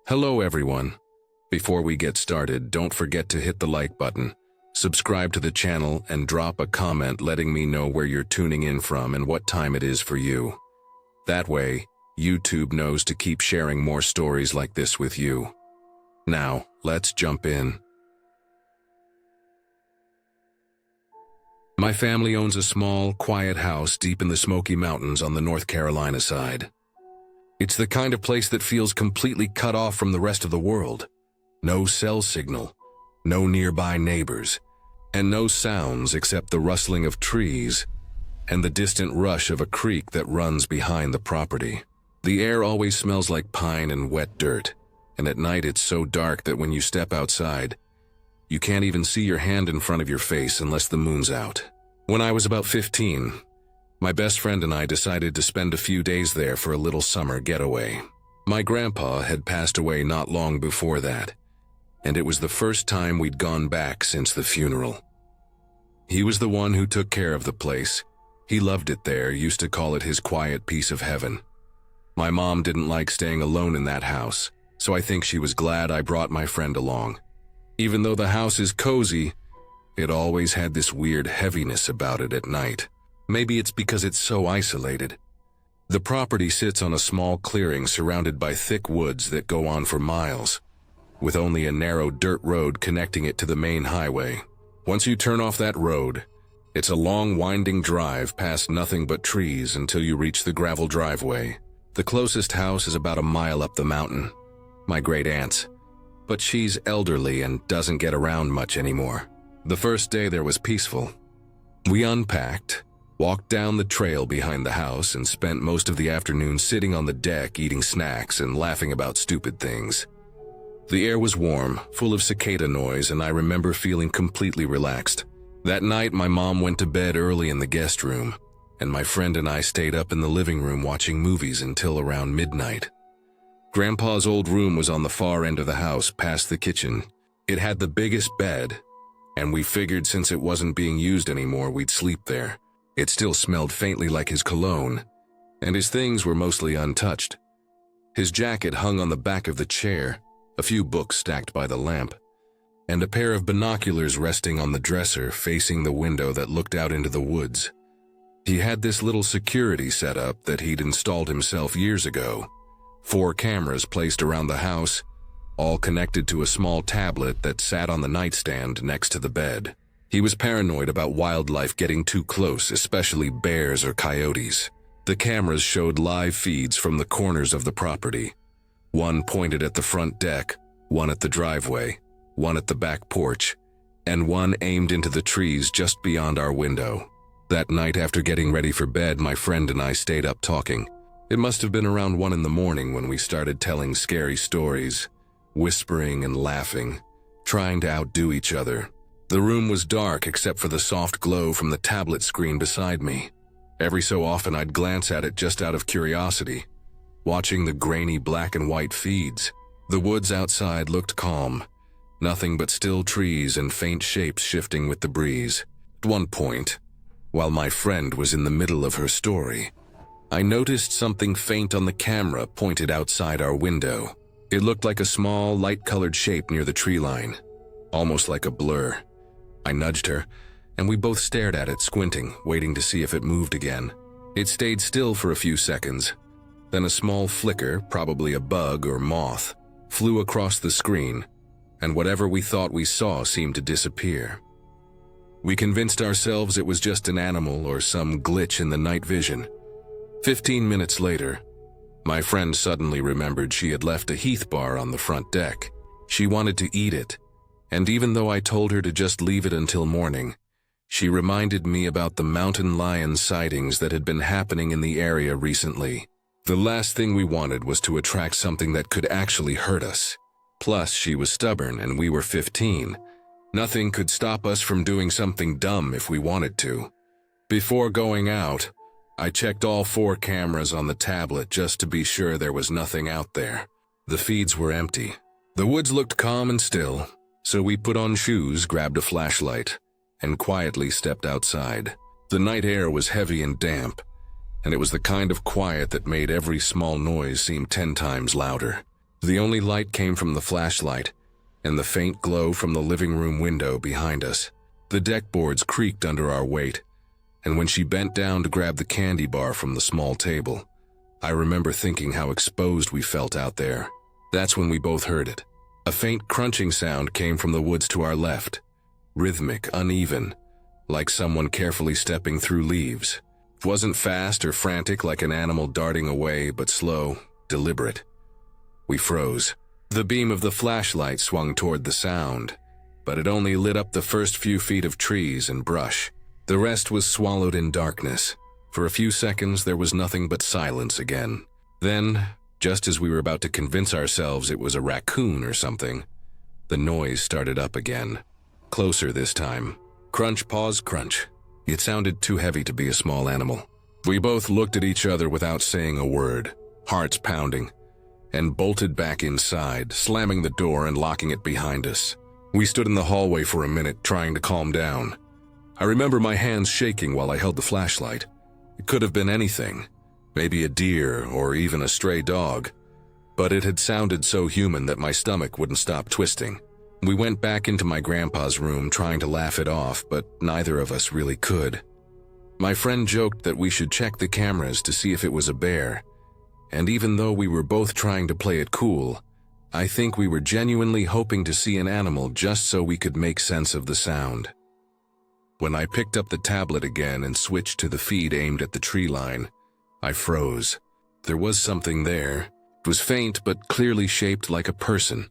Hello everyone. Before we get started, don't forget to hit the like button, subscribe to the channel, and drop a comment letting me know where you're tuning in from and what time it is for you. That way, YouTube knows to keep sharing more stories like this with you. Now, let's jump in. My family owns a small, quiet house deep in the Smoky Mountains on the North Carolina side. It's the kind of place that feels completely cut off from the rest of the world. No cell signal, no nearby neighbors, and no sounds except the rustling of trees and the distant rush of a creek that runs behind the property. The air always smells like pine and wet dirt, and at night it's so dark that when you step outside, you can't even see your hand in front of your face unless the moon's out. When I was about 15, my best friend and I decided to spend a few days there for a little summer getaway. My grandpa had passed away not long before that, and it was the first time we'd gone back since the funeral. He was the one who took care of the place. He loved it there, used to call it his quiet piece of heaven. My mom didn't like staying alone in that house, so I think she was glad I brought my friend along. Even though the house is cozy, it always had this weird heaviness about it at night. Maybe it's because it's so isolated. The property sits on a small clearing surrounded by thick woods that go on for miles, with only a narrow dirt road connecting it to the main highway. Once you turn off that road, it's a long winding drive past nothing but trees until you reach the gravel driveway. The closest house is about a mile up the mountain, my great aunt's, but she's elderly and doesn't get around much anymore. The first day there was peaceful. We unpacked, walked down the trail behind the house, and spent most of the afternoon sitting on the deck eating snacks and laughing about stupid things. The air was warm, full of cicada noise, and I remember feeling completely relaxed. That night, my mom went to bed early in the guest room, and my friend and I stayed up in the living room watching movies until around midnight. Grandpa's old room was on the far end of the house, past the kitchen. It had the biggest bed, and we figured since it wasn't being used anymore, we'd sleep there. It still smelled faintly like his cologne, and his things were mostly untouched. His jacket hung on the back of the chair, a few books stacked by the lamp, and a pair of binoculars resting on the dresser facing the window that looked out into the woods. He had this little security setup that he'd installed himself years ago. 4 cameras placed around the house, all connected to a small tablet that sat on the nightstand next to the bed. He was paranoid about wildlife getting too close, especially bears or coyotes. The cameras showed live feeds from the corners of the property. One pointed at the front deck, one at the driveway, one at the back porch, and one aimed into the trees just beyond our window. That night, after getting ready for bed, my friend and I stayed up talking. It must have been around 1 in the morning when we started telling scary stories, whispering and laughing, trying to outdo each other. The room was dark except for the soft glow from the tablet screen beside me. Every so often I'd glance at it just out of curiosity, watching the grainy black and white feeds. The woods outside looked calm, nothing but still trees and faint shapes shifting with the breeze. At one point, while my friend was in the middle of her story, I noticed something faint on the camera pointed outside our window. It looked like a small, light-colored shape near the tree line, almost like a blur. I nudged her, and we both stared at it, squinting, waiting to see if it moved again. It stayed still for a few seconds. Then a small flicker, probably a bug or moth, flew across the screen, and whatever we thought we saw seemed to disappear. We convinced ourselves it was just an animal or some glitch in the night vision. 15 minutes later, my friend suddenly remembered she had left a Heath bar on the front deck. She wanted to eat it, and even though I told her to just leave it until morning, she reminded me about the mountain lion sightings that had been happening in the area recently. The last thing we wanted was to attract something that could actually hurt us. Plus, she was stubborn and we were 15. Nothing could stop us from doing something dumb if we wanted to. Before going out, I checked all 4 cameras on the tablet just to be sure there was nothing out there. The feeds were empty. The woods looked calm and still, so we put on shoes, grabbed a flashlight, and quietly stepped outside. The night air was heavy and damp, and it was the kind of quiet that made every small noise seem 10 times louder. The only light came from the flashlight and the faint glow from the living room window behind us. The deck boards creaked under our weight, and when she bent down to grab the candy bar from the small table, I remember thinking how exposed we felt out there. That's when we both heard it. A faint crunching sound came from the woods to our left, rhythmic, uneven, like someone carefully stepping through leaves. It wasn't fast or frantic like an animal darting away, but slow, deliberate. We froze. The beam of the flashlight swung toward the sound, but it only lit up the first few feet of trees and brush. The rest was swallowed in darkness. For a few seconds, there was nothing but silence again. Then, just as we were about to convince ourselves it was a raccoon or something, the noise started up again. Closer this time. Crunch, pause, crunch. It sounded too heavy to be a small animal. We both looked at each other without saying a word, hearts pounding, and bolted back inside, slamming the door and locking it behind us. We stood in the hallway for a minute, trying to calm down. I remember my hands shaking while I held the flashlight. It could have been anything, maybe a deer or even a stray dog, but it had sounded so human that my stomach wouldn't stop twisting. We went back into my grandpa's room trying to laugh it off, but neither of us really could. My friend joked that we should check the cameras to see if it was a bear, and even though we were both trying to play it cool, I think we were genuinely hoping to see an animal just so we could make sense of the sound. When I picked up the tablet again and switched to the feed aimed at the tree line, I froze. There was something there. It was faint but clearly shaped like a person,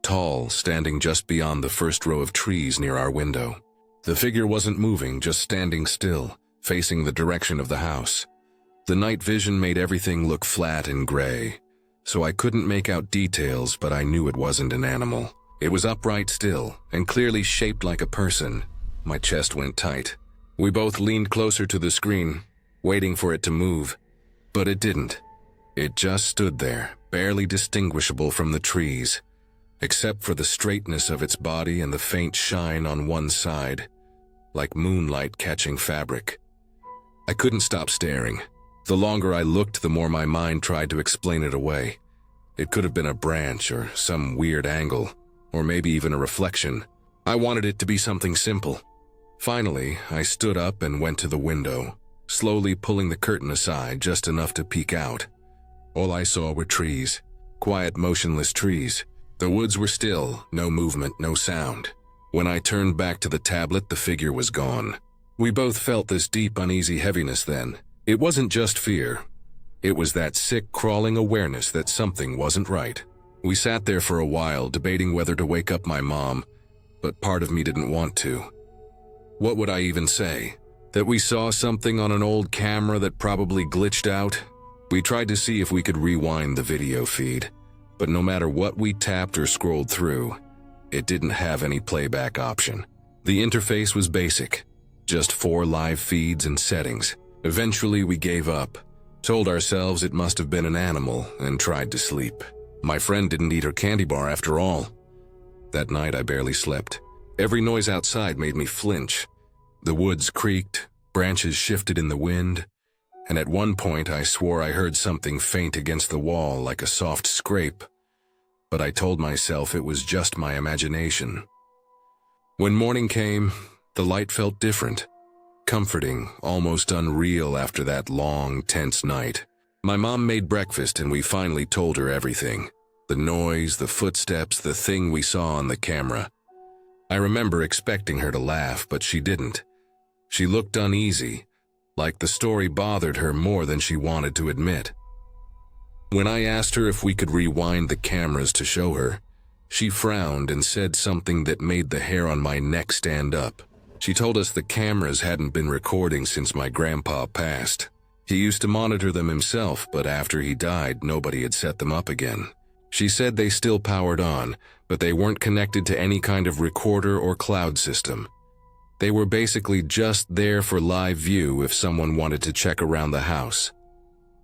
tall, standing just beyond the first row of trees near our window. The figure wasn't moving, just standing still, facing the direction of the house. The night vision made everything look flat and gray, so I couldn't make out details, but I knew it wasn't an animal. It was upright still, and clearly shaped like a person. My chest went tight. We both leaned closer to the screen, waiting for it to move, but it didn't. It just stood there, barely distinguishable from the trees, except for the straightness of its body and the faint shine on one side, like moonlight catching fabric. I couldn't stop staring. The longer I looked, the more my mind tried to explain it away. It could have been a branch or some weird angle, or maybe even a reflection. I wanted it to be something simple. Finally, I stood up and went to the window, slowly pulling the curtain aside just enough to peek out. All I saw were trees, quiet, motionless trees. The woods were still, no movement, no sound. When I turned back to the tablet, the figure was gone. We both felt this deep, uneasy heaviness then. It wasn't just fear. It was that sick, crawling awareness that something wasn't right. We sat there for a while, debating whether to wake up my mom, but part of me didn't want to. What would I even say? That we saw something on an old camera that probably glitched out? We tried to see if we could rewind the video feed, but no matter what we tapped or scrolled through, it didn't have any playback option. The interface was basic, just 4 live feeds and settings. Eventually we gave up, told ourselves it must have been an animal, and tried to sleep. My friend didn't eat her candy bar after all. That night I barely slept. Every noise outside made me flinch. The woods creaked, branches shifted in the wind, and at one point I swore I heard something faint against the wall like a soft scrape, but I told myself it was just my imagination. When morning came, the light felt different, comforting, almost unreal after that long, tense night. My mom made breakfast and we finally told her everything. The noise, the footsteps, the thing we saw on the camera. I remember expecting her to laugh, but she didn't. She looked uneasy, like the story bothered her more than she wanted to admit. When I asked her if we could rewind the cameras to show her, she frowned and said something that made the hair on my neck stand up. She told us the cameras hadn't been recording since my grandpa passed. He used to monitor them himself, but after he died, nobody had set them up again. She said they still powered on, but they weren't connected to any kind of recorder or cloud system. They were basically just there for live view if someone wanted to check around the house.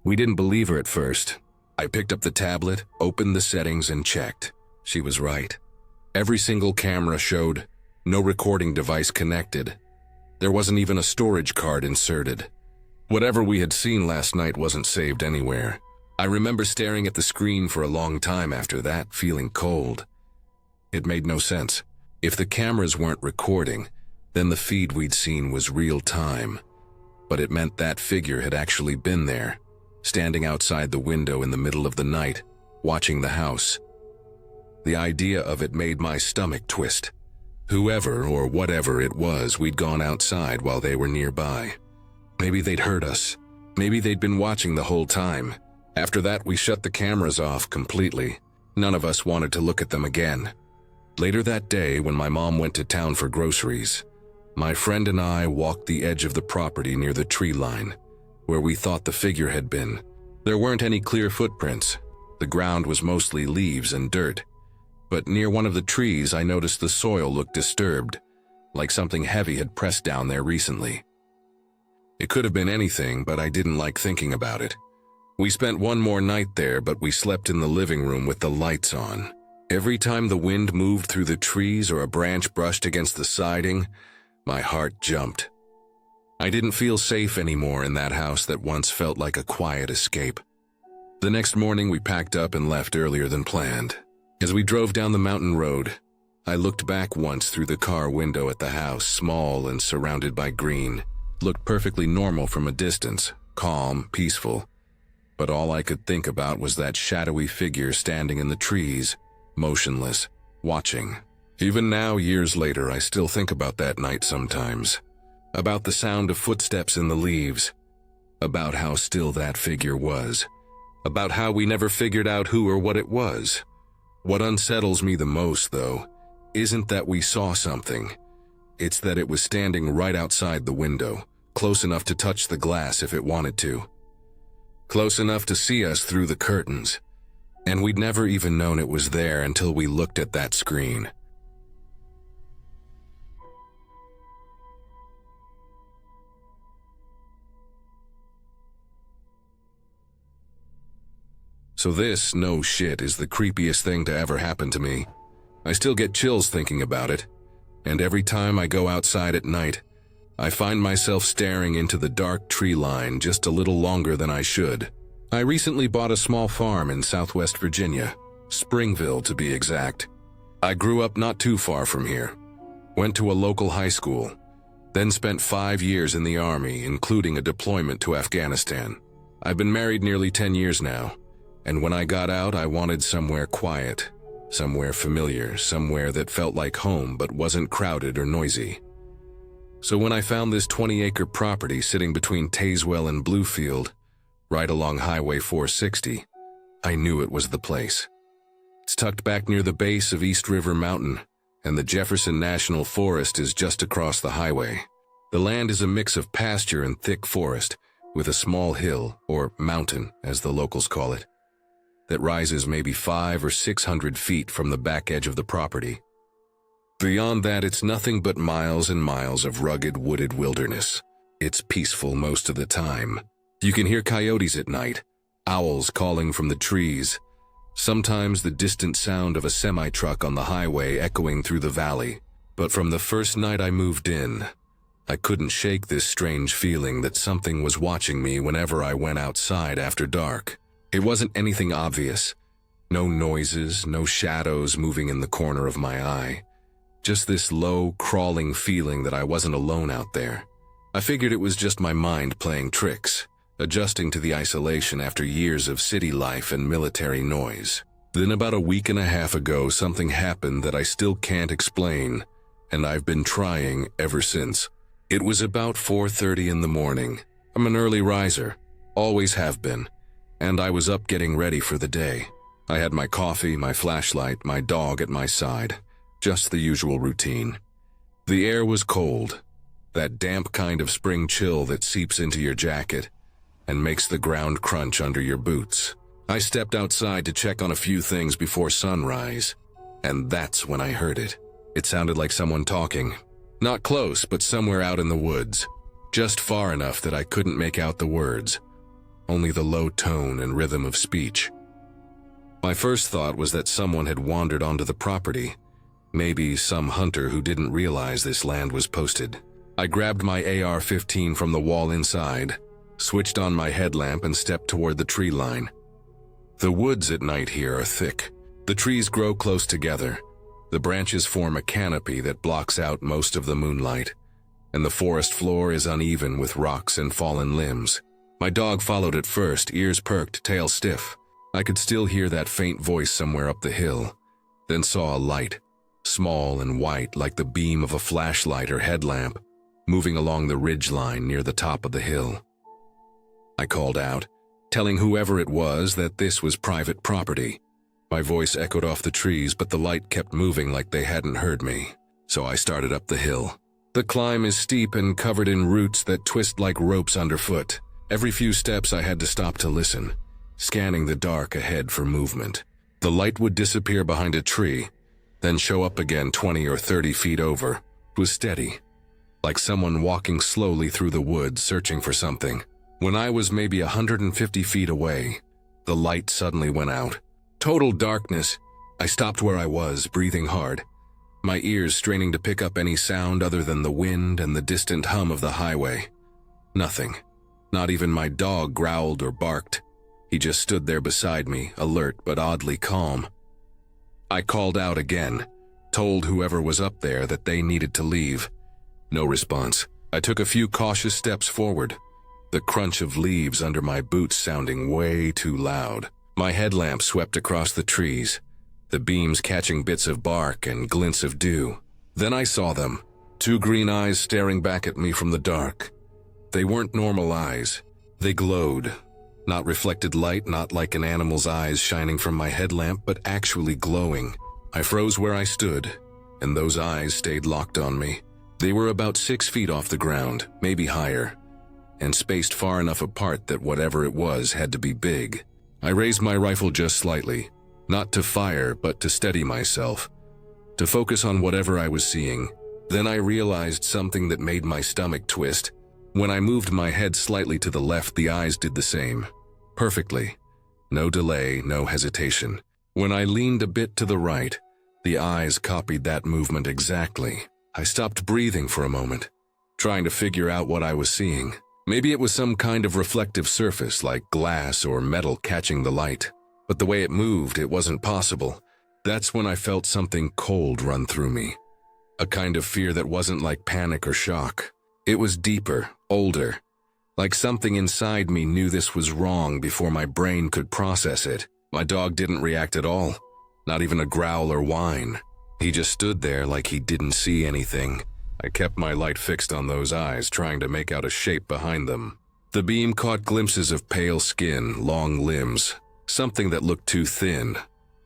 We didn't believe her at first. I picked up the tablet, opened the settings, and checked. She was right. Every single camera showed no recording device connected. There wasn't even a storage card inserted. Whatever we had seen last night wasn't saved anywhere. I remember staring at the screen for a long time after that, feeling cold. It made no sense. If the cameras weren't recording, then the feed we'd seen was real time. But it meant that figure had actually been there, standing outside the window in the middle of the night, watching the house. The idea of it made my stomach twist. Whoever or whatever it was, we'd gone outside while they were nearby. Maybe they'd heard us. Maybe they'd been watching the whole time. After that, we shut the cameras off completely. None of us wanted to look at them again. Later that day, when my mom went to town for groceries, my friend and I walked the edge of the property near the tree line, where we thought the figure had been. There weren't any clear footprints. The ground was mostly leaves and dirt. But near one of the trees, I noticed the soil looked disturbed, like something heavy had pressed down there recently. It could have been anything, but I didn't like thinking about it. We spent one more night there, but we slept in the living room with the lights on. Every time the wind moved through the trees or a branch brushed against the siding, my heart jumped. I didn't feel safe anymore in that house that once felt like a quiet escape. The next morning, we packed up and left earlier than planned. As we drove down the mountain road, I looked back once through the car window at the house, small and surrounded by green. Looked perfectly normal from a distance, calm, peaceful. But all I could think about was that shadowy figure standing in the trees, motionless, watching. Even now, years later, I still think about that night sometimes. About the sound of footsteps in the leaves. About how still that figure was. About how we never figured out who or what it was. What unsettles me the most, though, isn't that we saw something. It's that it was standing right outside the window, close enough to touch the glass if it wanted to. Close enough to see us through the curtains. And we'd never even known it was there until we looked at that screen. So this, no shit, is the creepiest thing to ever happen to me. I still get chills thinking about it. And every time I go outside at night, I find myself staring into the dark tree line just a little longer than I should. I recently bought a small farm in Southwest Virginia, Springville to be exact. I grew up not too far from here, went to a local high school, then spent 5 years in the Army, including a deployment to Afghanistan. I've been married nearly 10 years now, and when I got out, I wanted somewhere quiet, somewhere familiar, somewhere that felt like home but wasn't crowded or noisy. So when I found this 20-acre property sitting between Tazewell and Bluefield, right along Highway 460, I knew it was the place. It's tucked back near the base of East River Mountain, and the Jefferson National Forest is just across the highway. The land is a mix of pasture and thick forest, with a small hill, or mountain as the locals call it, that rises maybe 500 or 600 feet from the back edge of the property. Beyond that, it's nothing but miles and miles of rugged, wooded wilderness. It's peaceful most of the time. You can hear coyotes at night, owls calling from the trees, sometimes the distant sound of a semi-truck on the highway echoing through the valley. But from the first night I moved in, I couldn't shake this strange feeling that something was watching me whenever I went outside after dark. It wasn't anything obvious. No noises, no shadows moving in the corner of my eye. Just this low, crawling feeling that I wasn't alone out there. I figured it was just my mind playing tricks, adjusting to the isolation after years of city life and military noise. Then about a week and a half ago, something happened that I still can't explain, and I've been trying ever since. It was about 4:30 in the morning. I'm an early riser, always have been, and I was up getting ready for the day. I had my coffee, my flashlight, my dog at my side, just the usual routine. The air was cold, that damp kind of spring chill that seeps into your jacket and makes the ground crunch under your boots. I stepped outside to check on a few things before sunrise, and that's when I heard it. It sounded like someone talking. Not close, but somewhere out in the woods, just far enough that I couldn't make out the words, only the low tone and rhythm of speech. My first thought was that someone had wandered onto the property, maybe some hunter who didn't realize this land was posted. I grabbed my AR-15 from the wall inside, switched on my headlamp and stepped toward the tree line. The woods at night here are thick. The trees grow close together. The branches form a canopy that blocks out most of the moonlight, and the forest floor is uneven with rocks and fallen limbs. My dog followed at first, ears perked, tail stiff. I could still hear that faint voice somewhere up the hill, then saw a light, small and white like the beam of a flashlight or headlamp, moving along the ridge line near the top of the hill. I called out, telling whoever it was that this was private property. My voice echoed off the trees, but the light kept moving like they hadn't heard me, so I started up the hill. The climb is steep and covered in roots that twist like ropes underfoot. Every few steps I had to stop to listen, scanning the dark ahead for movement. The light would disappear behind a tree, then show up again 20 or 30 feet over. It was steady, like someone walking slowly through the woods searching for something. When I was maybe 150 feet away, the light suddenly went out. Total darkness. I stopped where I was, breathing hard, my ears straining to pick up any sound other than the wind and the distant hum of the highway. Nothing. Not even my dog growled or barked. He just stood there beside me, alert but oddly calm. I called out again, told whoever was up there that they needed to leave. No response. I took a few cautious steps forward, the crunch of leaves under my boots sounding way too loud. My headlamp swept across the trees, the beams catching bits of bark and glints of dew. Then I saw them, two green eyes staring back at me from the dark. They weren't normal eyes. They glowed. Not reflected light, not like an animal's eyes shining from my headlamp, but actually glowing. I froze where I stood, and those eyes stayed locked on me. They were about 6 feet off the ground, maybe higher, and spaced far enough apart that whatever it was had to be big. I raised my rifle just slightly, not to fire, but to steady myself, to focus on whatever I was seeing. Then I realized something that made my stomach twist. When I moved my head slightly to the left, the eyes did the same. Perfectly. No delay, no hesitation. When I leaned a bit to the right, the eyes copied that movement exactly. I stopped breathing for a moment, trying to figure out what I was seeing. Maybe it was some kind of reflective surface like glass or metal catching the light. But the way it moved, it wasn't possible. That's when I felt something cold run through me. A kind of fear that wasn't like panic or shock. It was deeper, older. Like something inside me knew this was wrong before my brain could process it. My dog didn't react at all. Not even a growl or whine. He just stood there like he didn't see anything. I kept my light fixed on those eyes, trying to make out a shape behind them. The beam caught glimpses of pale skin, long limbs, something that looked too thin,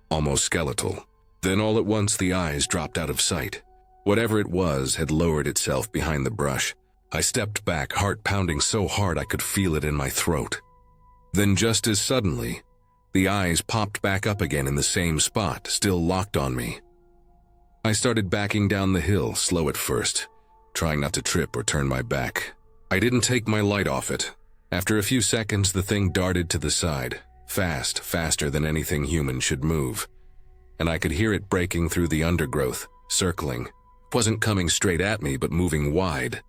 almost skeletal. Then all at once the eyes dropped out of sight. Whatever it was had lowered itself behind the brush. I stepped back, heart pounding so hard I could feel it in my throat. Then just as suddenly, the eyes popped back up again in the same spot, still locked on me. I started backing down the hill, slow at first, trying not to trip or turn my back. I didn't take my light off it. After a few seconds, the thing darted to the side, fast, faster than anything human should move. And I could hear it breaking through the undergrowth, circling. It wasn't coming straight at me, but moving wide,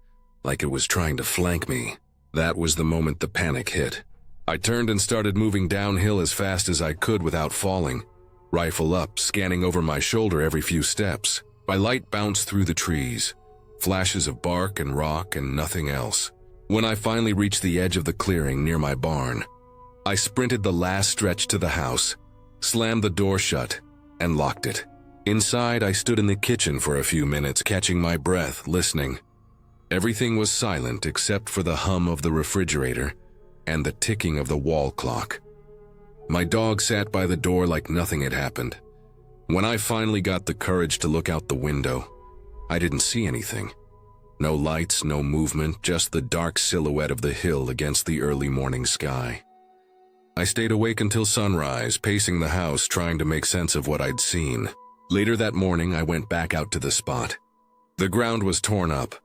like it was trying to flank me. That was the moment the panic hit. I turned and started moving downhill as fast as I could without falling. Rifle up, scanning over my shoulder every few steps. My light bounced through the trees, flashes of bark and rock and nothing else. When I finally reached the edge of the clearing near my barn, I sprinted the last stretch to the house, slammed the door shut, and locked it. Inside, I stood in the kitchen for a few minutes, catching my breath, listening. Everything was silent except for the hum of the refrigerator and the ticking of the wall clock. My dog sat by the door like nothing had happened. When I finally got the courage to look out the window, I didn't see anything. No lights, no movement, just the dark silhouette of the hill against the early morning sky. I stayed awake until sunrise, pacing the house, trying to make sense of what I'd seen. Later that morning, I went back out to the spot. The ground was torn up,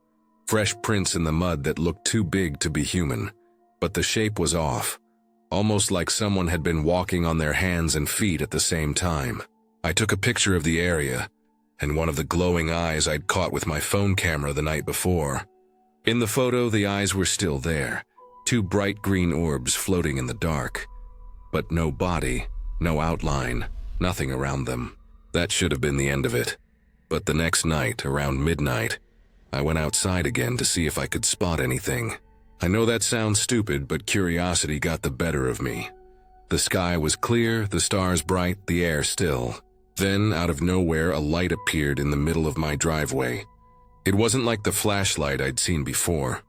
fresh prints in the mud that looked too big to be human, but the shape was off. Almost like someone had been walking on their hands and feet at the same time. I took a picture of the area, and one of the glowing eyes I'd caught with my phone camera the night before. In the photo, the eyes were still there, two bright green orbs floating in the dark, but no body, no outline, nothing around them. That should have been the end of it. But the next night, around midnight, I went outside again to see if I could spot anything. I know that sounds stupid, but curiosity got the better of me. The sky was clear, the stars bright, the air still. Then, out of nowhere, a light appeared in the middle of my driveway. It wasn't like the flashlight I'd seen before.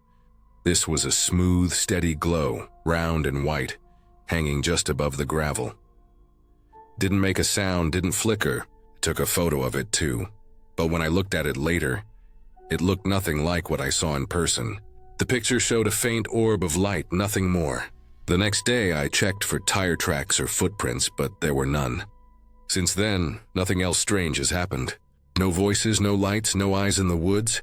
This was a smooth, steady glow, round and white, hanging just above the gravel. Didn't make a sound, didn't flicker. Took a photo of it too. But when I looked at it later, it looked nothing like what I saw in person. The picture showed a faint orb of light, nothing more. The next day I checked for tire tracks or footprints, but there were none. Since then, nothing else strange has happened. No voices, no lights, no eyes in the woods.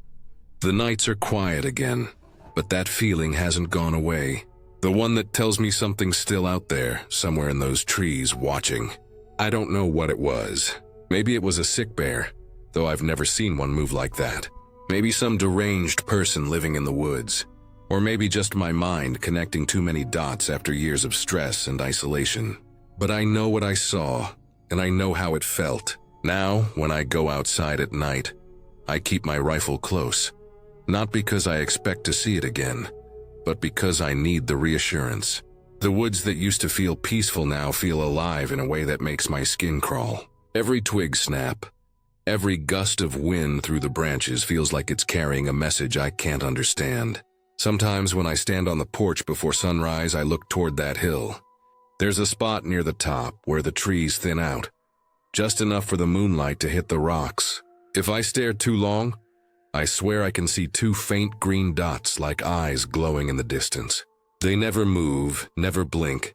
The nights are quiet again, but that feeling hasn't gone away. The one that tells me something's still out there, somewhere in those trees, watching. I don't know what it was. Maybe it was a sick bear, though I've never seen one move like that. Maybe some deranged person living in the woods. Or maybe just my mind connecting too many dots after years of stress and isolation. But I know what I saw, and I know how it felt. Now, when I go outside at night, I keep my rifle close. Not because I expect to see it again, but because I need the reassurance. The woods that used to feel peaceful now feel alive in a way that makes my skin crawl. Every twig snap, every gust of wind through the branches feels like it's carrying a message I can't understand. Sometimes when I stand on the porch before sunrise, I look toward that hill. There's a spot near the top where the trees thin out, just enough for the moonlight to hit the rocks. If I stare too long, I swear I can see two faint green dots like eyes glowing in the distance. They never move, never blink,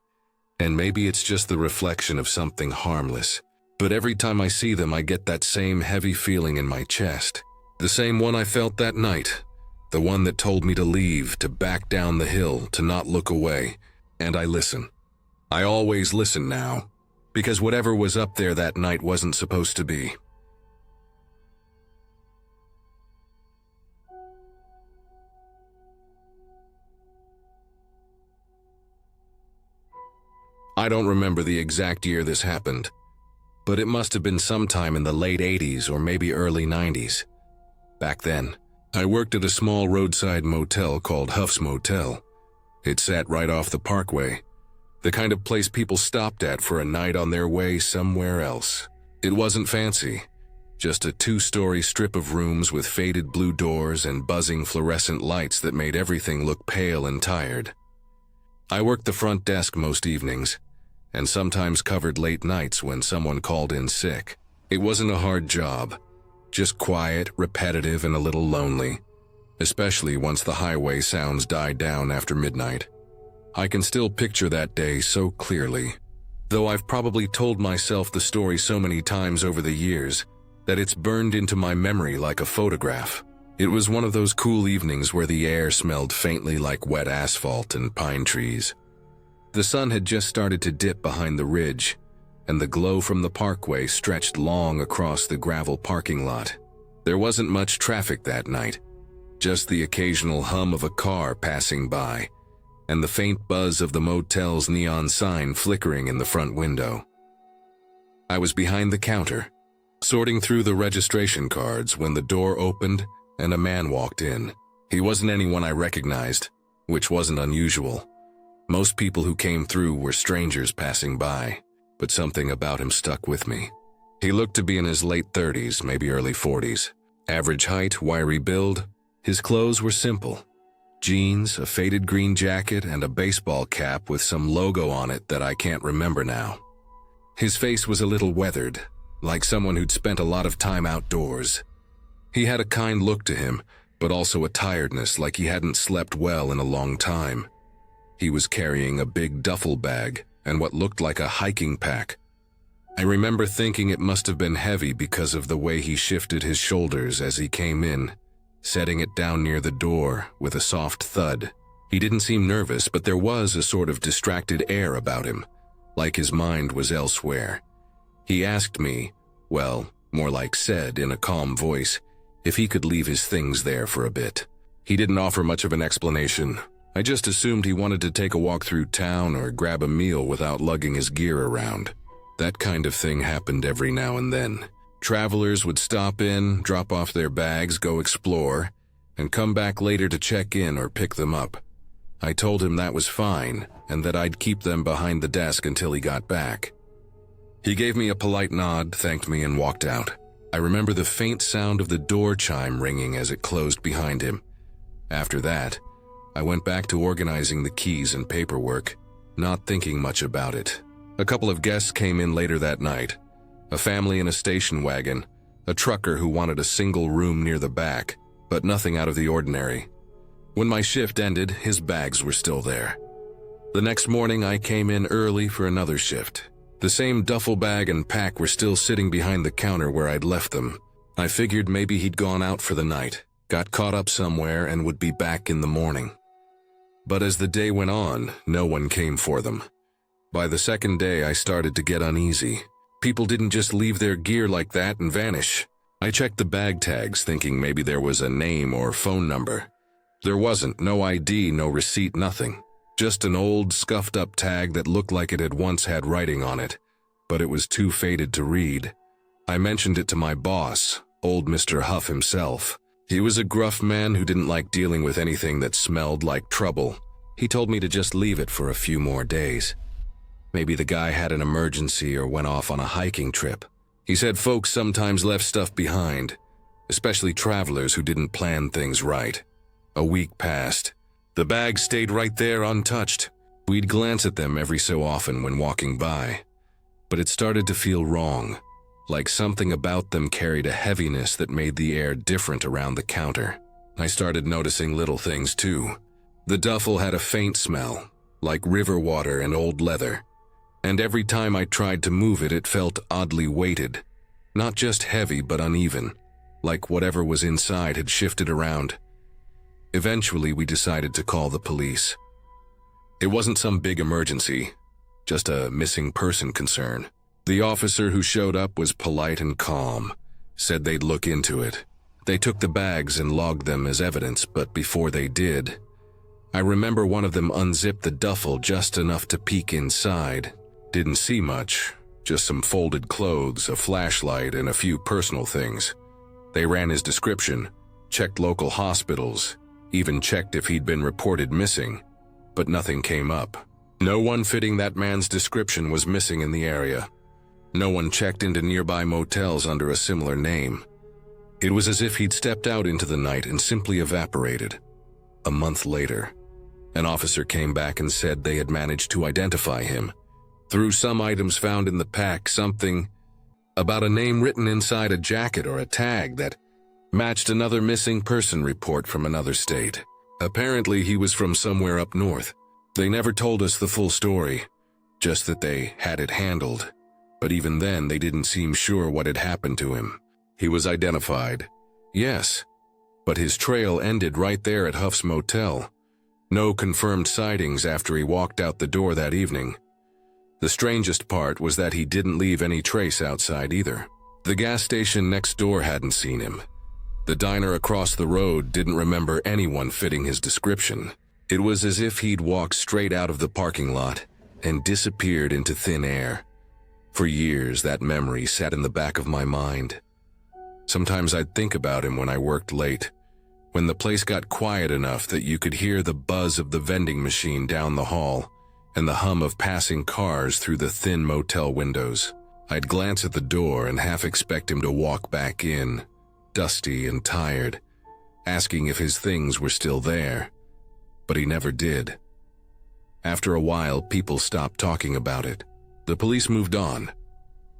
and maybe it's just the reflection of something harmless. But every time I see them, I get that same heavy feeling in my chest. The same one I felt that night. The one that told me to leave, to back down the hill, to not look away. And I listen. I always listen now, because whatever was up there that night wasn't supposed to be. I don't remember the exact year this happened, but it must have been sometime in the late 80s or maybe early 90s. Back then, I worked at a small roadside motel called Huff's Motel. It sat right off the parkway, the kind of place people stopped at for a night on their way somewhere else. It wasn't fancy, just a two-story strip of rooms with faded blue doors and buzzing fluorescent lights that made everything look pale and tired. I worked the front desk most evenings, and sometimes covered late nights when someone called in sick. It wasn't a hard job, just quiet, repetitive, and a little lonely, especially once the highway sounds died down after midnight. I can still picture that day so clearly, though I've probably told myself the story so many times over the years that it's burned into my memory like a photograph. It was one of those cool evenings where the air smelled faintly like wet asphalt and pine trees. The sun had just started to dip behind the ridge, and the glow from the parkway stretched long across the gravel parking lot. There wasn't much traffic that night, just the occasional hum of a car passing by, and the faint buzz of the motel's neon sign flickering in the front window. I was behind the counter, sorting through the registration cards when the door opened and a man walked in. He wasn't anyone I recognized, which wasn't unusual. Most people who came through were strangers passing by, but something about him stuck with me. He looked to be in his late 30s, maybe early 40s. Average height, wiry build. His clothes were simple. Jeans, a faded green jacket, and a baseball cap with some logo on it that I can't remember now. His face was a little weathered, like someone who'd spent a lot of time outdoors. He had a kind look to him, but also a tiredness like he hadn't slept well in a long time. He was carrying a big duffel bag and what looked like a hiking pack. I remember thinking it must have been heavy because of the way he shifted his shoulders as he came in, setting it down near the door with a soft thud. He didn't seem nervous, but there was a sort of distracted air about him, like his mind was elsewhere. He asked me, well, more like said in a calm voice, if he could leave his things there for a bit. He didn't offer much of an explanation. I just assumed he wanted to take a walk through town or grab a meal without lugging his gear around. That kind of thing happened every now and then. Travelers would stop in, drop off their bags, go explore, and come back later to check in or pick them up. I told him that was fine, and that I'd keep them behind the desk until he got back. He gave me a polite nod, thanked me, and walked out. I remember the faint sound of the door chime ringing as it closed behind him. After that, I went back to organizing the keys and paperwork, not thinking much about it. A couple of guests came in later that night. A family in a station wagon, a trucker who wanted a single room near the back, but nothing out of the ordinary. When my shift ended, his bags were still there. The next morning, I came in early for another shift. The same duffel bag and pack were still sitting behind the counter where I'd left them. I figured maybe he'd gone out for the night, got caught up somewhere, and would be back in the morning. But as the day went on, no one came for them. By the second day, I started to get uneasy. People didn't just leave their gear like that and vanish. I checked the bag tags, thinking maybe there was a name or phone number. There wasn't, no ID, no receipt, nothing. Just an old, scuffed-up tag that looked like it had once had writing on it, but it was too faded to read. I mentioned it to my boss, old Mr. Huff himself. He was a gruff man who didn't like dealing with anything that smelled like trouble. He told me to just leave it for a few more days. Maybe the guy had an emergency or went off on a hiking trip. He said folks sometimes left stuff behind, especially travelers who didn't plan things right. A week passed. The bags stayed right there untouched. We'd glance at them every so often when walking by. But it started to feel wrong, like something about them carried a heaviness that made the air different around the counter. I started noticing little things too. The duffel had a faint smell, like river water and old leather. And every time I tried to move it, it felt oddly weighted. Not just heavy, but uneven, like whatever was inside had shifted around. Eventually, we decided to call the police. It wasn't some big emergency, just a missing person concern. The officer who showed up was polite and calm, said they'd look into it. They took the bags and logged them as evidence, but before they did, I remember one of them unzipped the duffel just enough to peek inside. Didn't see much, just some folded clothes, a flashlight, and a few personal things. They ran his description, checked local hospitals, even checked if he'd been reported missing, but nothing came up. No one fitting that man's description was missing in the area. No one checked into nearby motels under a similar name. It was as if he'd stepped out into the night and simply evaporated. A month later, an officer came back and said they had managed to identify him. Through some items found in the pack, something about a name written inside a jacket or a tag that matched another missing person report from another state. Apparently, he was from somewhere up north. They never told us the full story, just that they had it handled. But even then, they didn't seem sure what had happened to him. He was identified, yes, but his trail ended right there at Huff's motel. No confirmed sightings after he walked out the door that evening. The strangest part was that he didn't leave any trace outside either. The gas station next door hadn't seen him. The diner across the road didn't remember anyone fitting his description. It was as if he'd walked straight out of the parking lot and disappeared into thin air. For years, that memory sat in the back of my mind. Sometimes I'd think about him when I worked late, when the place got quiet enough that you could hear the buzz of the vending machine down the hall and the hum of passing cars through the thin motel windows. I'd glance at the door and half expect him to walk back in, dusty and tired, asking if his things were still there. But he never did. After a while, people stopped talking about it. The police moved on.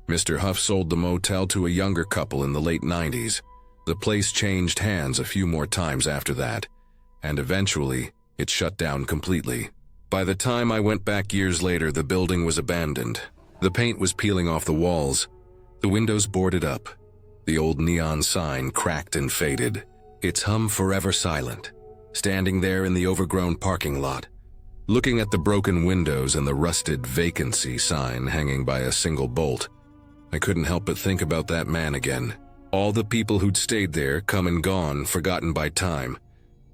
Mr. Huff sold the motel to a younger couple in the late 90s. The place changed hands a few more times after that, and eventually, it shut down completely. By the time I went back years later, the building was abandoned. The paint was peeling off the walls, the windows boarded up, the old neon sign cracked and faded, its hum forever silent. Standing there in the overgrown parking lot, looking at the broken windows and the rusted vacancy sign hanging by a single bolt, I couldn't help but think about that man again. All the people who'd stayed there, come and gone, forgotten by time.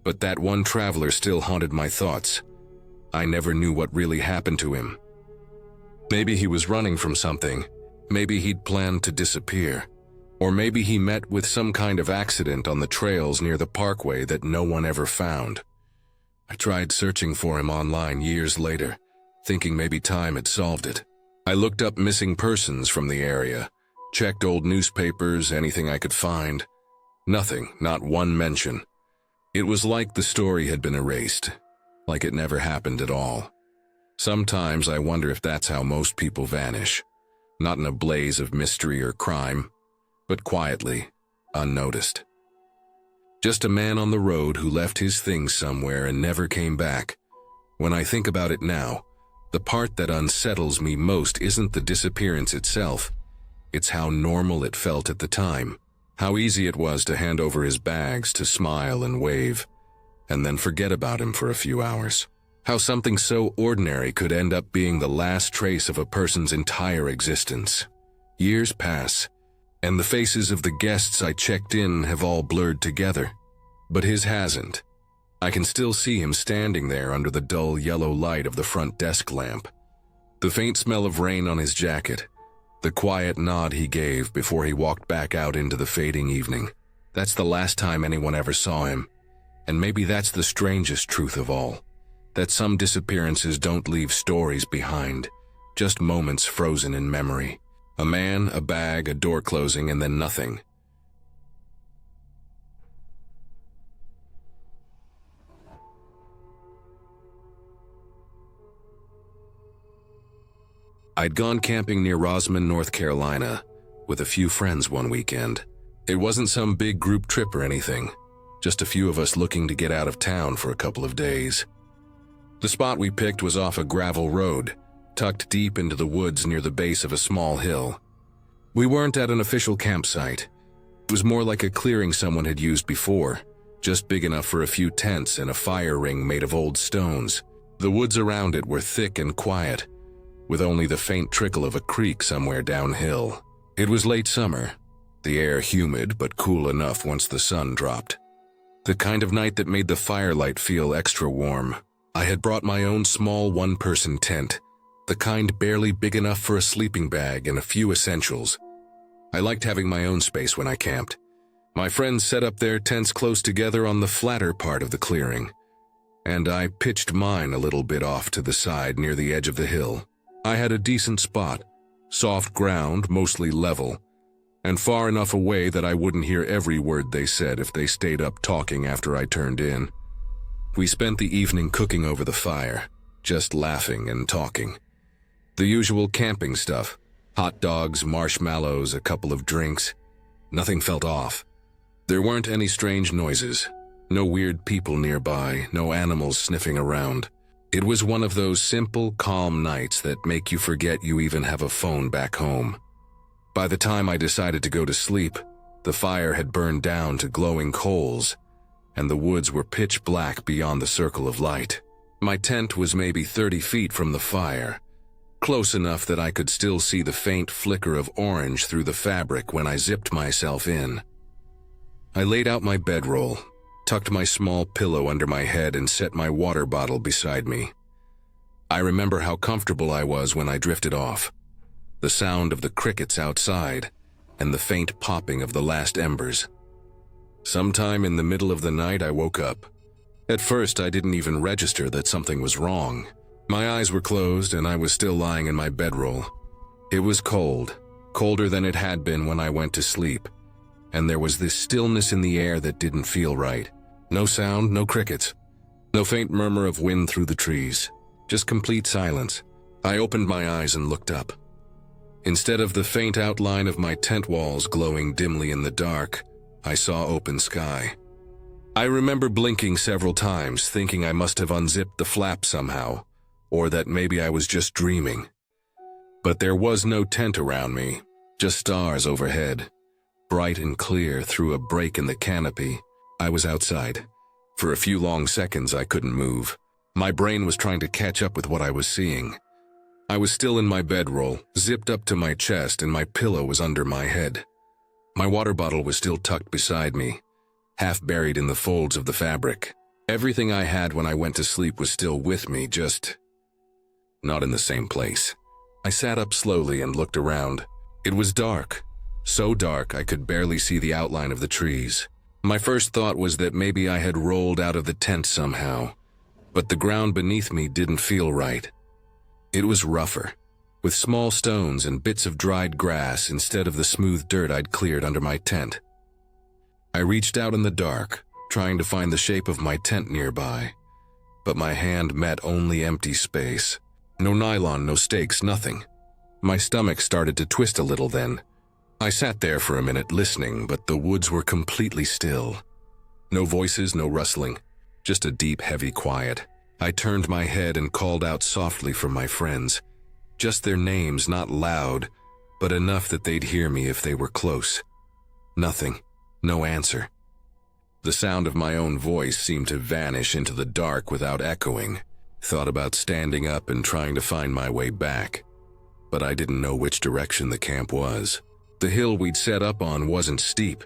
But that one traveler still haunted my thoughts. I never knew what really happened to him. Maybe he was running from something. Maybe he'd planned to disappear. Or maybe he met with some kind of accident on the trails near the parkway that no one ever found. I tried searching for him online years later, thinking maybe time had solved it. I looked up missing persons from the area, checked old newspapers, anything I could find. Nothing, not one mention. It was like the story had been erased, like it never happened at all. Sometimes I wonder if that's how most people vanish, not in a blaze of mystery or crime, but quietly, unnoticed. Just a man on the road who left his things somewhere and never came back. When I think about it now, the part that unsettles me most isn't the disappearance itself. It's how normal it felt at the time. How easy it was to hand over his bags, to smile and wave, and then forget about him for a few hours. How something so ordinary could end up being the last trace of a person's entire existence. Years pass, and the faces of the guests I checked in have all blurred together. But his hasn't. I can still see him standing there under the dull yellow light of the front desk lamp. The faint smell of rain on his jacket, the quiet nod he gave before he walked back out into the fading evening. That's the last time anyone ever saw him. And maybe that's the strangest truth of all. That some disappearances don't leave stories behind, just moments frozen in memory. A man, a bag, a door closing, and then nothing. I'd gone camping near Rosman, North Carolina, with a few friends one weekend. It wasn't some big group trip or anything, just a few of us looking to get out of town for a couple of days. The spot we picked was off a gravel road, tucked deep into the woods near the base of a small hill. We weren't at an official campsite. It was more like a clearing someone had used before, just big enough for a few tents and a fire ring made of old stones. The woods around it were thick and quiet, with only the faint trickle of a creek somewhere downhill. It was late summer, the air humid but cool enough once the sun dropped. The kind of night that made the firelight feel extra warm. I had brought my own small one-person tent, the kind barely big enough for a sleeping bag and a few essentials. I liked having my own space when I camped. My friends set up their tents close together on the flatter part of the clearing, and I pitched mine a little bit off to the side near the edge of the hill. I had a decent spot, soft ground, mostly level, and far enough away that I wouldn't hear every word they said if they stayed up talking after I turned in. We spent the evening cooking over the fire, just laughing and talking. The usual camping stuff, hot dogs, marshmallows, a couple of drinks. Nothing felt off. There weren't any strange noises, no weird people nearby, no animals sniffing around. It was one of those simple, calm nights that make you forget you even have a phone back home. By the time I decided to go to sleep, the fire had burned down to glowing coals, and the woods were pitch black beyond the circle of light. My tent was maybe 30 feet from the fire, close enough that I could still see the faint flicker of orange through the fabric when I zipped myself in. I laid out my bedroll, tucked my small pillow under my head, and set my water bottle beside me. I remember how comfortable I was when I drifted off. The sound of the crickets outside, and the faint popping of the last embers. Sometime in the middle of the night I woke up. At first I didn't even register that something was wrong. My eyes were closed and I was still lying in my bedroll. It was cold, colder than it had been when I went to sleep, and there was this stillness in the air that didn't feel right. No sound, no crickets, no faint murmur of wind through the trees, just complete silence. I opened my eyes and looked up. Instead of the faint outline of my tent walls glowing dimly in the dark, I saw open sky. I remember blinking several times, thinking I must have unzipped the flap somehow, or that maybe I was just dreaming. But there was no tent around me, just stars overhead, bright and clear through a break in the canopy. I was outside. For a few long seconds I couldn't move. My brain was trying to catch up with what I was seeing. I was still in my bedroll, zipped up to my chest, and my pillow was under my head. My water bottle was still tucked beside me, half buried in the folds of the fabric. Everything I had when I went to sleep was still with me, just not in the same place. I sat up slowly and looked around. It was dark, so dark I could barely see the outline of the trees. My first thought was that maybe I had rolled out of the tent somehow, but the ground beneath me didn't feel right. It was rougher, with small stones and bits of dried grass instead of the smooth dirt I'd cleared under my tent. I reached out in the dark, trying to find the shape of my tent nearby, but my hand met only empty space. No nylon, no stakes, nothing. My stomach started to twist a little then. I sat there for a minute listening, but the woods were completely still. No voices, no rustling, just a deep, heavy quiet. I turned my head and called out softly for my friends. Just their names, not loud, but enough that they'd hear me if they were close. Nothing, no answer. The sound of my own voice seemed to vanish into the dark without echoing. Thought about standing up and trying to find my way back, but I didn't know which direction the camp was. The hill we'd set up on wasn't steep,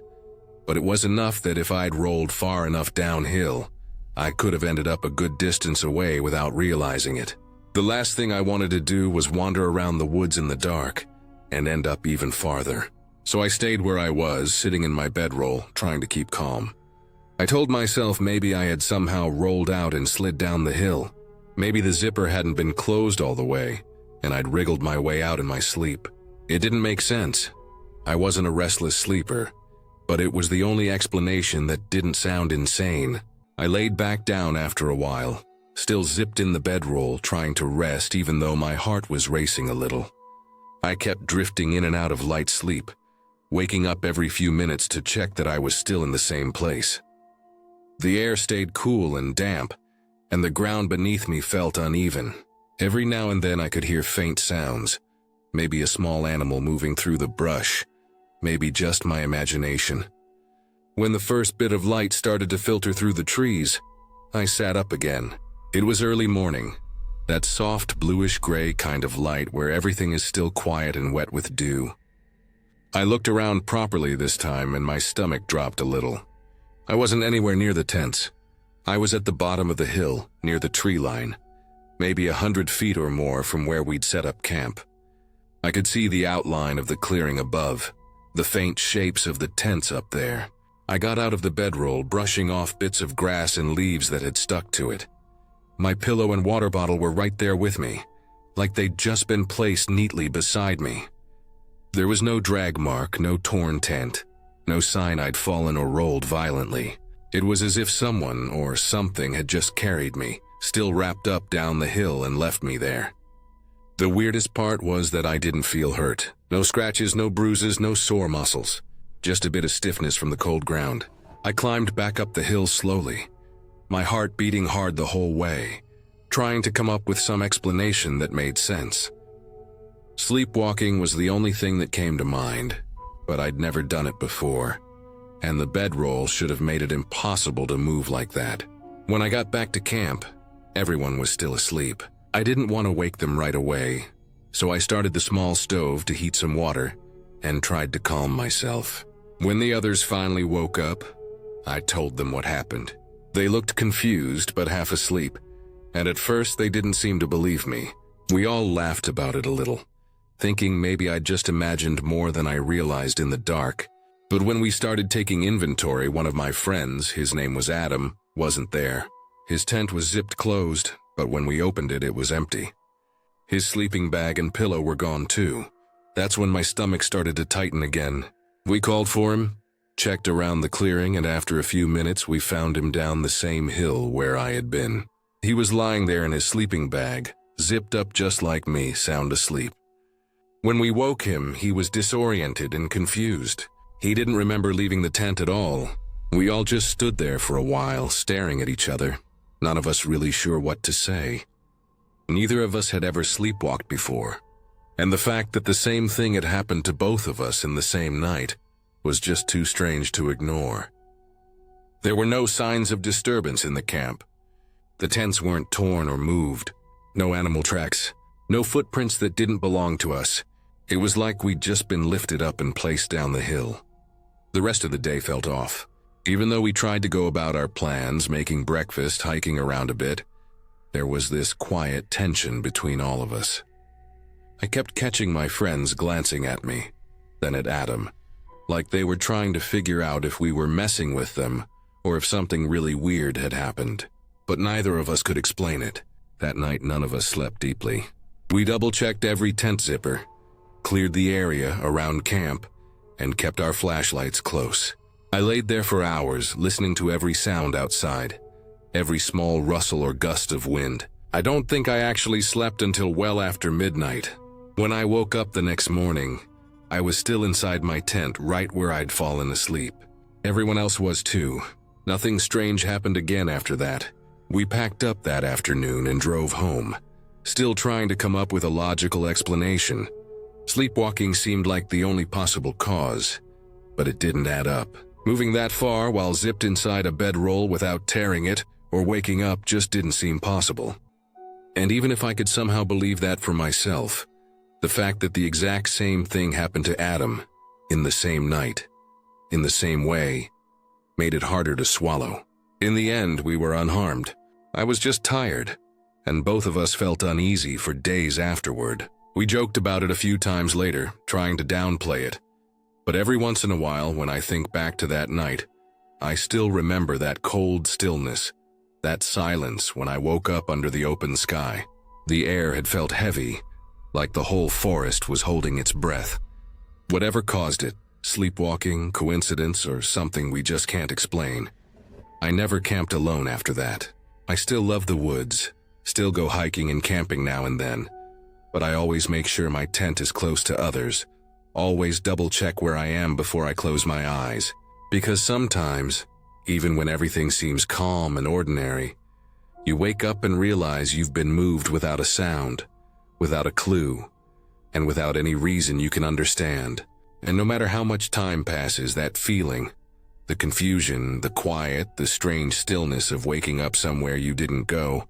but it was enough that if I'd rolled far enough downhill, I could have ended up a good distance away without realizing it. The last thing I wanted to do was wander around the woods in the dark and end up even farther. So I stayed where I was, sitting in my bedroll, trying to keep calm. I told myself maybe I had somehow rolled out and slid down the hill. Maybe the zipper hadn't been closed all the way, and I'd wriggled my way out in my sleep. It didn't make sense. I wasn't a restless sleeper, but it was the only explanation that didn't sound insane. I laid back down after a while, still zipped in the bedroll, trying to rest even though my heart was racing a little. I kept drifting in and out of light sleep, waking up every few minutes to check that I was still in the same place. The air stayed cool and damp, and the ground beneath me felt uneven. Every now and then I could hear faint sounds, maybe a small animal moving through the brush, maybe just my imagination. When the first bit of light started to filter through the trees, I sat up again. It was early morning, that soft bluish-gray kind of light where everything is still quiet and wet with dew. I looked around properly this time and my stomach dropped a little. I wasn't anywhere near the tents. I was at the bottom of the hill, near the tree line, maybe 100 feet or more from where we'd set up camp. I could see the outline of the clearing above, the faint shapes of the tents up there. I got out of the bedroll, brushing off bits of grass and leaves that had stuck to it. My pillow and water bottle were right there with me, like they'd just been placed neatly beside me. There was no drag mark, no torn tent, no sign I'd fallen or rolled violently. It was as if someone or something had just carried me, still wrapped up down the hill and left me there. The weirdest part was that I didn't feel hurt. No scratches, no bruises, no sore muscles. Just a bit of stiffness from the cold ground. I climbed back up the hill slowly, my heart beating hard the whole way, trying to come up with some explanation that made sense. Sleepwalking was the only thing that came to mind, but I'd never done it before, and the bedroll should have made it impossible to move like that. When I got back to camp, everyone was still asleep. I didn't want to wake them right away, so I started the small stove to heat some water and tried to calm myself. When the others finally woke up, I told them what happened. They looked confused but half asleep, and at first they didn't seem to believe me. We all laughed about it a little, thinking maybe I'd just imagined more than I realized in the dark. But when we started taking inventory, one of my friends, his name was Adam, wasn't there. His tent was zipped closed, but when we opened it, it was empty. His sleeping bag and pillow were gone too. That's when my stomach started to tighten again. We called for him, checked around the clearing, and after a few minutes we found him down the same hill where I had been. He was lying there in his sleeping bag, zipped up just like me, sound asleep. When we woke him, he was disoriented and confused. He didn't remember leaving the tent at all. We all just stood there for a while, staring at each other, none of us really sure what to say. Neither of us had ever sleepwalked before, and the fact that the same thing had happened to both of us in the same night was just too strange to ignore. There were no signs of disturbance in the camp. The tents weren't torn or moved, no animal tracks, no footprints that didn't belong to us. It was like we'd just been lifted up and placed down the hill. The rest of the day felt off. Even though we tried to go about our plans, making breakfast, hiking around a bit, there was this quiet tension between all of us. I kept catching my friends glancing at me, then at Adam, like they were trying to figure out if we were messing with them or if something really weird had happened. But neither of us could explain it. That night, none of us slept deeply. We double-checked every tent zipper, cleared the area around camp, and kept our flashlights close. I laid there for hours, listening to every sound outside, every small rustle or gust of wind. I don't think I actually slept until well after midnight. When I woke up the next morning, I was still inside my tent right where I'd fallen asleep. Everyone else was too. Nothing strange happened again after that. We packed up that afternoon and drove home, still trying to come up with a logical explanation. Sleepwalking seemed like the only possible cause, but it didn't add up. Moving that far while zipped inside a bedroll without tearing it or waking up just didn't seem possible. And even if I could somehow believe that for myself, the fact that the exact same thing happened to Adam, in the same night, in the same way, made it harder to swallow. In the end, we were unharmed. I was just tired, and both of us felt uneasy for days afterward. We joked about it a few times later, trying to downplay it. But every once in a while, when I think back to that night, I still remember that cold stillness, that silence when I woke up under the open sky. The air had felt heavy, like the whole forest was holding its breath. Whatever caused it, sleepwalking, coincidence, or something we just can't explain, I never camped alone after that. I still love the woods, still go hiking and camping now and then, but I always make sure my tent is close to others, always double-check where I am before I close my eyes, because sometimes, even when everything seems calm and ordinary, you wake up and realize you've been moved without a sound, without a clue, and without any reason you can understand. And no matter how much time passes, that feeling, the confusion, the quiet, the strange stillness of waking up somewhere you didn't go,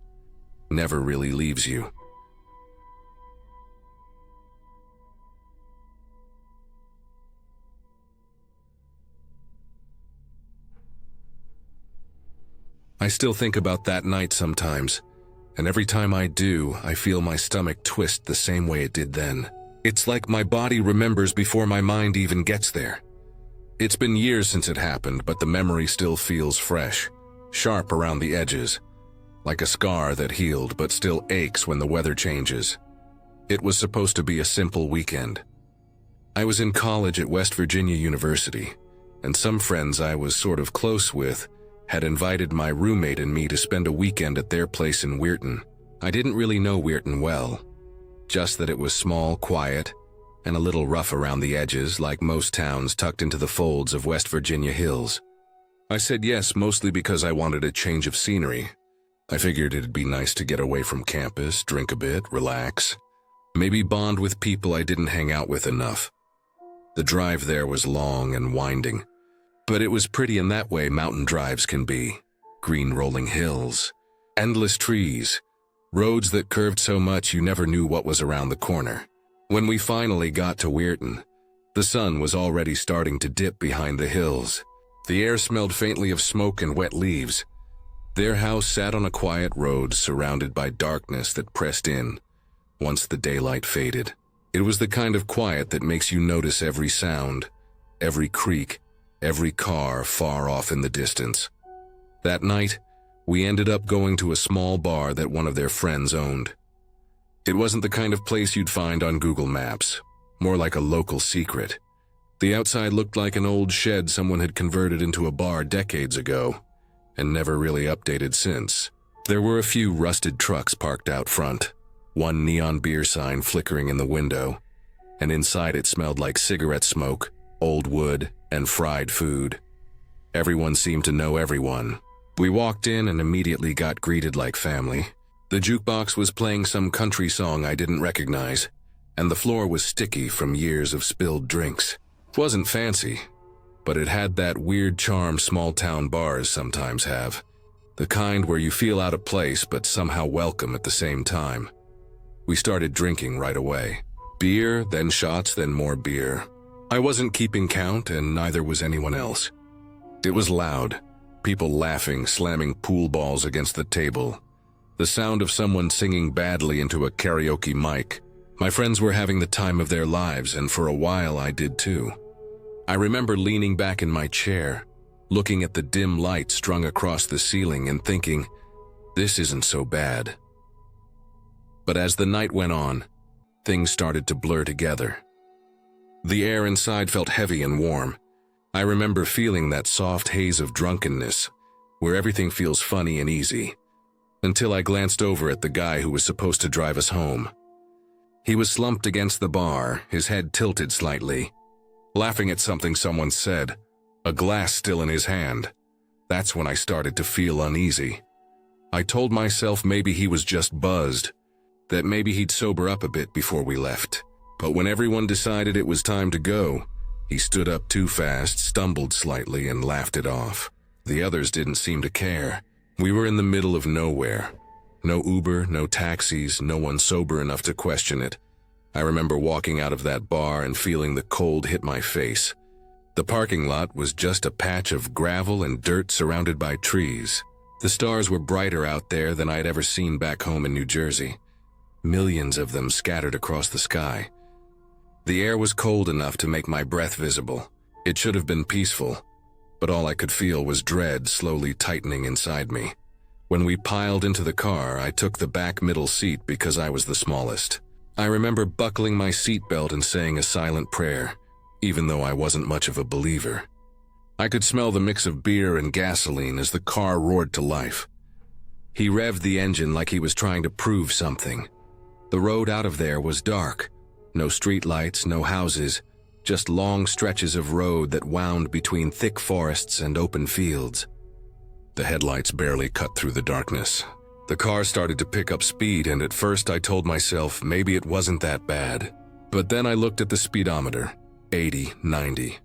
never really leaves you. I still think about that night sometimes, and every time I do, I feel my stomach twist the same way it did then. It's like my body remembers before my mind even gets there. It's been years since it happened, but the memory still feels fresh, sharp around the edges, like a scar that healed but still aches when the weather changes. It was supposed to be a simple weekend. I was in college at West Virginia University, and some friends I was sort of close with had invited my roommate and me to spend a weekend at their place in Weirton. I didn't really know Weirton well, just that it was small, quiet, and a little rough around the edges like most towns tucked into the folds of West Virginia hills. I said yes mostly because I wanted a change of scenery. I figured it'd be nice to get away from campus, drink a bit, relax, maybe bond with people I didn't hang out with enough. The drive there was long and winding, but it was pretty in that way mountain drives can be. Green rolling hills, endless trees, roads that curved so much you never knew what was around the corner. When we finally got to Weirton, the sun was already starting to dip behind the hills. The air smelled faintly of smoke and wet leaves. Their house sat on a quiet road surrounded by darkness that pressed in once the daylight faded. It was the kind of quiet that makes you notice every sound, every creak, every car far off in the distance. That night, we ended up going to a small bar that one of their friends owned. It wasn't the kind of place you'd find on Google Maps, more like a local secret. The outside looked like an old shed someone had converted into a bar decades ago, and never really updated since. There were a few rusted trucks parked out front, one neon beer sign flickering in the window, and inside it smelled like cigarette smoke, old wood, and fried food. Everyone seemed to know everyone. We walked in and immediately got greeted like family. The jukebox was playing some country song I didn't recognize, and the floor was sticky from years of spilled drinks. It wasn't fancy, but it had that weird charm small-town bars sometimes have, the kind where you feel out of place but somehow welcome at the same time. We started drinking right away. Beer, then shots, then more beer. I wasn't keeping count, and neither was anyone else. It was loud, people laughing, slamming pool balls against the table, the sound of someone singing badly into a karaoke mic, My friends were having the time of their lives, and for a while I did too. I remember leaning back in my chair, looking at the dim light strung across the ceiling and thinking, this isn't so bad. But as the night went on, things started to blur together. The air inside felt heavy and warm. I remember feeling that soft haze of drunkenness, where everything feels funny and easy, until I glanced over at the guy who was supposed to drive us home. He was slumped against the bar, his head tilted slightly, laughing at something someone said, a glass still in his hand. That's when I started to feel uneasy. I told myself maybe he was just buzzed, that maybe he'd sober up a bit before we left. But when everyone decided it was time to go, he stood up too fast, stumbled slightly, and laughed it off. The others didn't seem to care. We were in the middle of nowhere. No Uber, no taxis, no one sober enough to question it. I remember walking out of that bar and feeling the cold hit my face. The parking lot was just a patch of gravel and dirt surrounded by trees. The stars were brighter out there than I'd ever seen back home in New Jersey. Millions of them scattered across the sky. The air was cold enough to make my breath visible. It should have been peaceful, but all I could feel was dread slowly tightening inside me. When we piled into the car, I took the back middle seat because I was the smallest. I remember buckling my seatbelt and saying a silent prayer, even though I wasn't much of a believer. I could smell the mix of beer and gasoline as the car roared to life. He revved the engine like he was trying to prove something. The road out of there was dark. No streetlights, no houses, just long stretches of road that wound between thick forests and open fields. The headlights barely cut through the darkness. The car started to pick up speed, and at first I told myself maybe it wasn't that bad. But then I looked at the speedometer, 80, 90.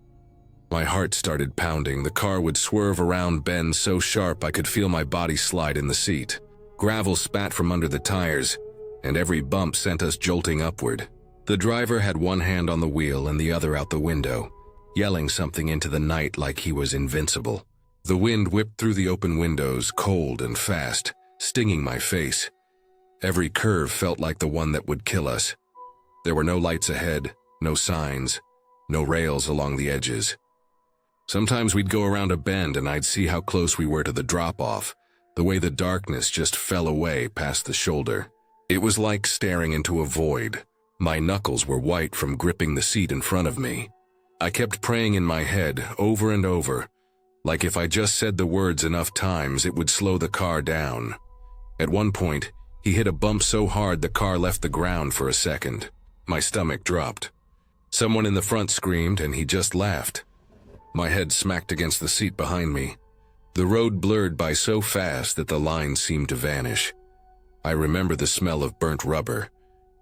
My heart started pounding. The car would swerve around bends so sharp I could feel my body slide in the seat. Gravel spat from under the tires, and every bump sent us jolting upward. The driver had one hand on the wheel and the other out the window, yelling something into the night like he was invincible. The wind whipped through the open windows, cold and fast, stinging my face. Every curve felt like the one that would kill us. There were no lights ahead, no signs, no rails along the edges. Sometimes we'd go around a bend and I'd see how close we were to the drop-off, the way the darkness just fell away past the shoulder. It was like staring into a void. My knuckles were white from gripping the seat in front of me. I kept praying in my head over and over, like if I just said the words enough times it would slow the car down. At one point, he hit a bump so hard the car left the ground for a second. My stomach dropped. Someone in the front screamed and he just laughed. My head smacked against the seat behind me. The road blurred by so fast that the lines seemed to vanish. I remember the smell of burnt rubber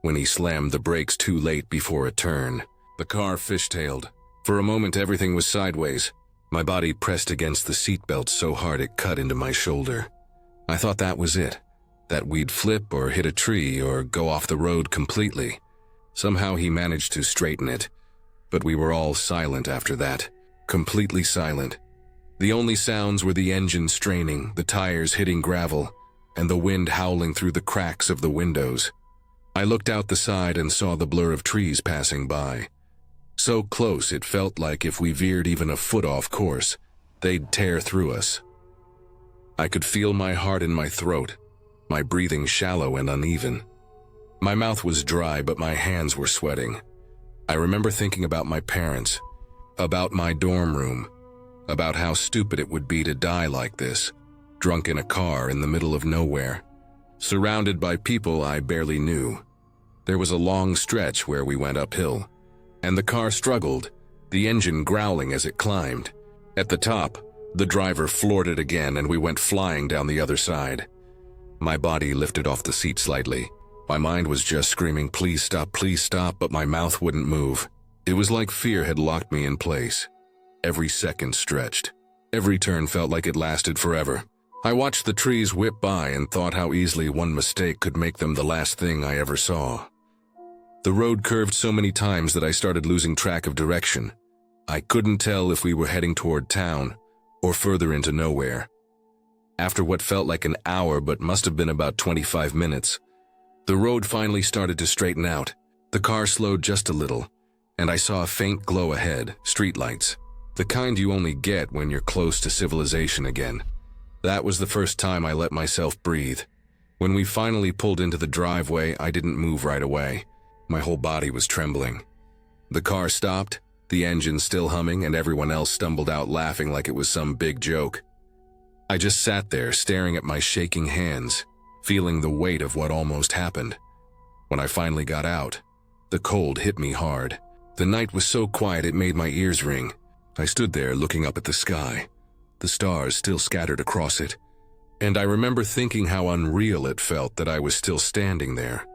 when he slammed the brakes too late before a turn. The car fishtailed. For a moment everything was sideways. My body pressed against the seatbelt so hard it cut into my shoulder. I thought that was it, that we'd flip or hit a tree or go off the road completely. Somehow he managed to straighten it, but we were all silent after that, completely silent. The only sounds were the engine straining, the tires hitting gravel, and the wind howling through the cracks of the windows. I looked out the side and saw the blur of trees passing by. So close it felt like if we veered even a foot off course, they'd tear through us. I could feel my heart in my throat, my breathing shallow and uneven. My mouth was dry, but my hands were sweating. I remember thinking about my parents, about my dorm room, about how stupid it would be to die like this, drunk in a car in the middle of nowhere, surrounded by people I barely knew. There was a long stretch where we went uphill, and the car struggled, the engine growling as it climbed. At the top, the driver floored it again and we went flying down the other side. My body lifted off the seat slightly. My mind was just screaming, please stop, but my mouth wouldn't move. It was like fear had locked me in place. Every second stretched. Every turn felt like it lasted forever. I watched the trees whip by and thought how easily one mistake could make them the last thing I ever saw. The road curved so many times that I started losing track of direction. I couldn't tell if we were heading toward town or further into nowhere. After what felt like an hour but must have been about 25 minutes, the road finally started to straighten out. The car slowed just a little, and I saw a faint glow ahead, streetlights. The kind you only get when you're close to civilization again. That was the first time I let myself breathe. When we finally pulled into the driveway, I didn't move right away. My whole body was trembling. The car stopped, the engine still humming, and everyone else stumbled out laughing like it was some big joke. I just sat there staring at my shaking hands, feeling the weight of what almost happened. When I finally got out, the cold hit me hard. The night was so quiet it made my ears ring. I stood there looking up at the sky, the stars still scattered across it, and I remember thinking how unreal it felt that I was still standing there,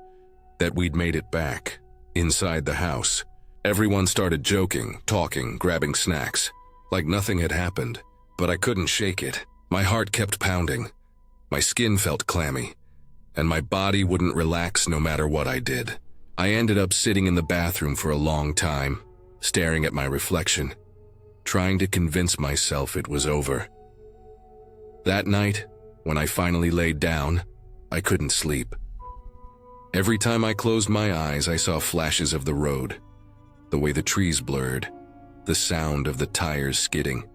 that we'd made it back, inside the house. Everyone started joking, talking, grabbing snacks, like nothing had happened, but I couldn't shake it. My heart kept pounding, my skin felt clammy, and my body wouldn't relax no matter what I did. I ended up sitting in the bathroom for a long time, staring at my reflection, trying to convince myself it was over. That night, when I finally laid down, I couldn't sleep. Every time I closed my eyes, I saw flashes of the road, the way the trees blurred, the sound of the tires skidding,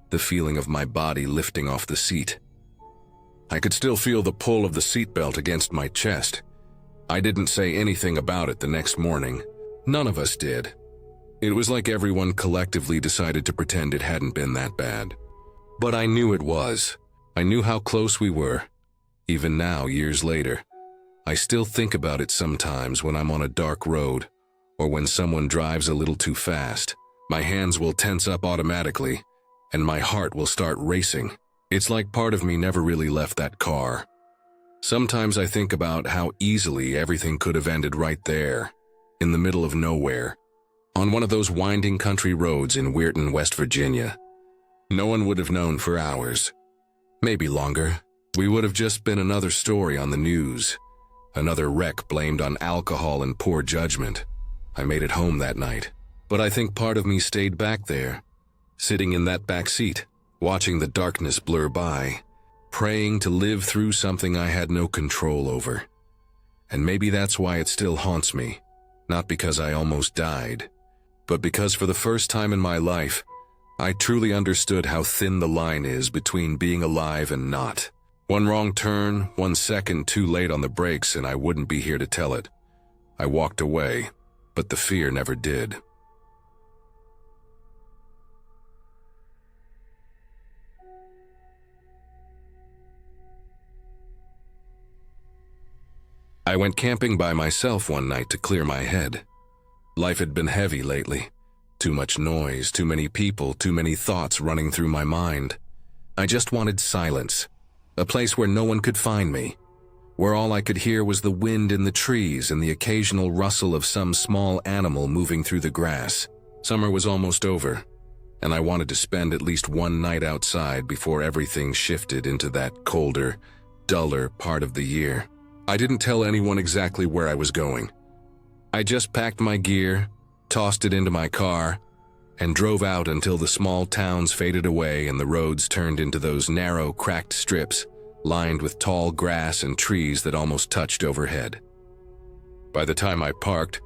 the feeling of my body lifting off the seat. I could still feel the pull of the seatbelt against my chest. I didn't say anything about it the next morning. None of us did. It was like everyone collectively decided to pretend it hadn't been that bad. But I knew it was. I knew how close we were. Even now, years later, I still think about it sometimes when I'm on a dark road, or when someone drives a little too fast. My hands will tense up automatically, and my heart will start racing. It's like part of me never really left that car. Sometimes I think about how easily everything could have ended right there, in the middle of nowhere, on one of those winding country roads in Weirton, West Virginia. No one would have known for hours, maybe longer. We would have just been another story on the news, another wreck blamed on alcohol and poor judgment. I made it home that night, but I think part of me stayed back there, sitting in that back seat, watching the darkness blur by, praying to live through something I had no control over. And maybe that's why it still haunts me, not because I almost died, but because for the first time in my life, I truly understood how thin the line is between being alive and not. One wrong turn, 1 second too late on the brakes, and I wouldn't be here to tell it. I walked away, but the fear never did. I went camping by myself one night to clear my head. Life had been heavy lately. Too much noise, too many people, too many thoughts running through my mind. I just wanted silence, a place where no one could find me, where all I could hear was the wind in the trees and the occasional rustle of some small animal moving through the grass. Summer was almost over, and I wanted to spend at least one night outside before everything shifted into that colder, duller part of the year. I didn't tell anyone exactly where I was going. I just packed my gear, tossed it into my car, and drove out until the small towns faded away and the roads turned into those narrow, cracked strips, lined with tall grass and trees that almost touched overhead. By the time I parked,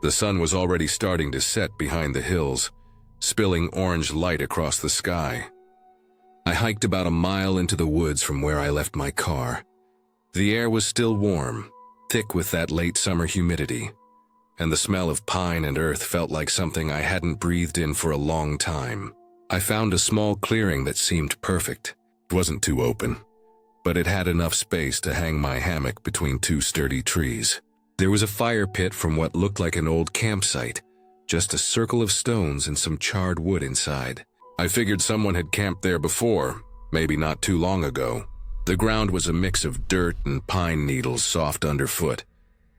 the sun was already starting to set behind the hills, spilling orange light across the sky. I hiked about a mile into the woods from where I left my car. The air was still warm, thick with that late summer humidity, and the smell of pine and earth felt like something I hadn't breathed in for a long time. I found a small clearing that seemed perfect. It wasn't too open, but it had enough space to hang my hammock between two sturdy trees. There was a fire pit from what looked like an old campsite, just a circle of stones and some charred wood inside. I figured someone had camped there before, maybe not too long ago. The ground was a mix of dirt and pine needles soft underfoot,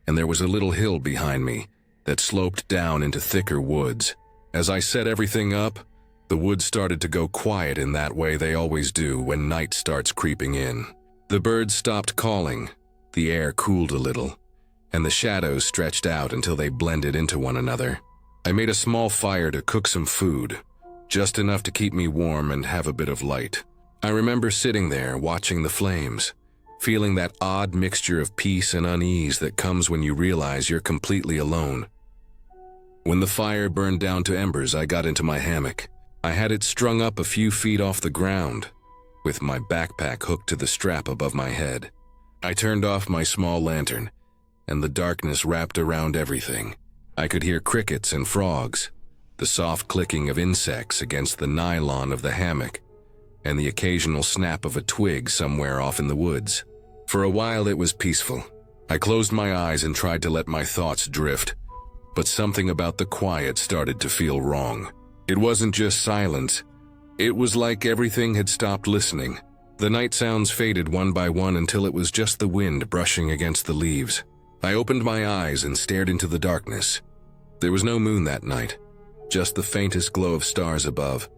and there was a little hill behind me that sloped down into thicker woods. As I set everything up, the woods started to go quiet in that way they always do when night starts creeping in. The birds stopped calling, the air cooled a little, and the shadows stretched out until they blended into one another. I made a small fire to cook some food, just enough to keep me warm and have a bit of light. I remember sitting there watching the flames, feeling that odd mixture of peace and unease that comes when you realize you're completely alone. When the fire burned down to embers, I got into my hammock. I had it strung up a few feet off the ground, with my backpack hooked to the strap above my head. I turned off my small lantern, and the darkness wrapped around everything. I could hear crickets and frogs, the soft clicking of insects against the nylon of the hammock, and the occasional snap of a twig somewhere off in the woods. For a while it was peaceful. I closed my eyes and tried to let my thoughts drift, but something about the quiet started to feel wrong. It wasn't just silence. It was like everything had stopped listening. The night sounds faded one by one until it was just the wind brushing against the leaves. I opened my eyes and stared into the darkness. There was no moon that night, just the faintest glow of stars above,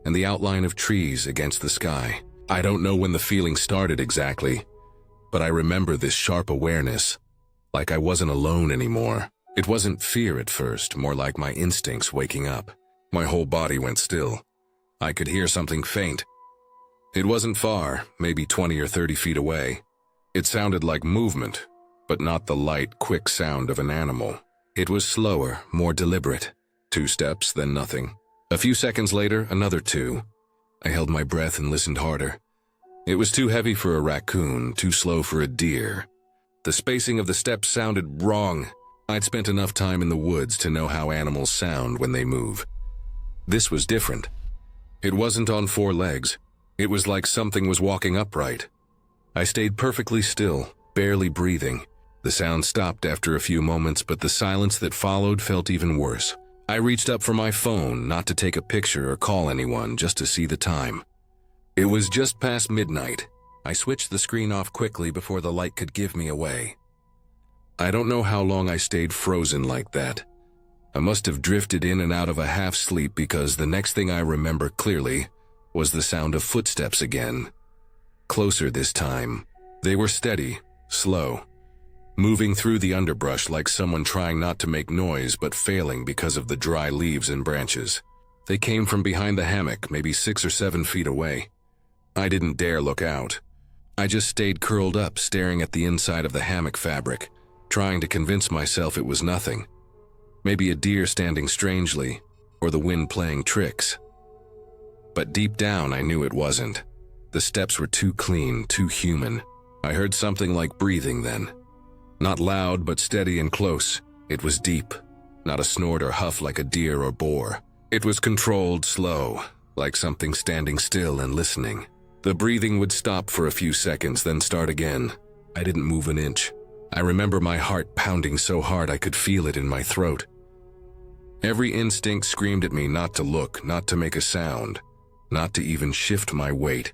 and the outline of trees against the sky. I don't know when the feeling started exactly, but I remember this sharp awareness, like I wasn't alone anymore. It wasn't fear at first, more like my instincts waking up. My whole body went still. I could hear something faint. It wasn't far, maybe 20 or 30 feet away. It sounded like movement, but not the light, quick sound of an animal. It was slower, more deliberate. 2 steps, then nothing. A few seconds later, another 2. I held my breath and listened harder. It was too heavy for a raccoon, too slow for a deer. The spacing of the steps sounded wrong. I'd spent enough time in the woods to know how animals sound when they move. This was different. It wasn't on 4 legs. It was like something was walking upright. I stayed perfectly still, barely breathing. The sound stopped after a few moments, but the silence that followed felt even worse. I reached up for my phone, not to take a picture or call anyone, just to see the time. It was just past midnight. I switched the screen off quickly before the light could give me away. I don't know how long I stayed frozen like that. I must have drifted in and out of a half-sleep because the next thing I remember clearly was the sound of footsteps again. Closer this time. They were steady, slow, moving through the underbrush like someone trying not to make noise but failing because of the dry leaves and branches. They came from behind the hammock, maybe 6 or 7 feet away. I didn't dare look out. I just stayed curled up, staring at the inside of the hammock fabric, trying to convince myself it was nothing. Maybe a deer standing strangely, or the wind playing tricks. But deep down I knew it wasn't. The steps were too clean, too human. I heard something like breathing then. Not loud, but steady and close. It was deep, not a snort or huff like a deer or boar. It was controlled, slow, like something standing still and listening. The breathing would stop for a few seconds, then start again. I didn't move an inch. I remember my heart pounding so hard I could feel it in my throat. Every instinct screamed at me not to look, not to make a sound, not to even shift my weight.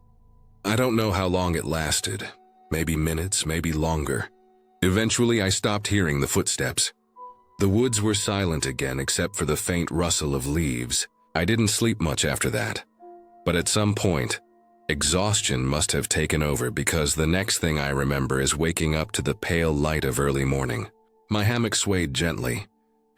I don't know how long it lasted. Maybe minutes, maybe longer. Eventually, I stopped hearing the footsteps. The woods were silent again except for the faint rustle of leaves. I didn't sleep much after that. But at some point, exhaustion must have taken over because the next thing I remember is waking up to the pale light of early morning. My hammock swayed gently,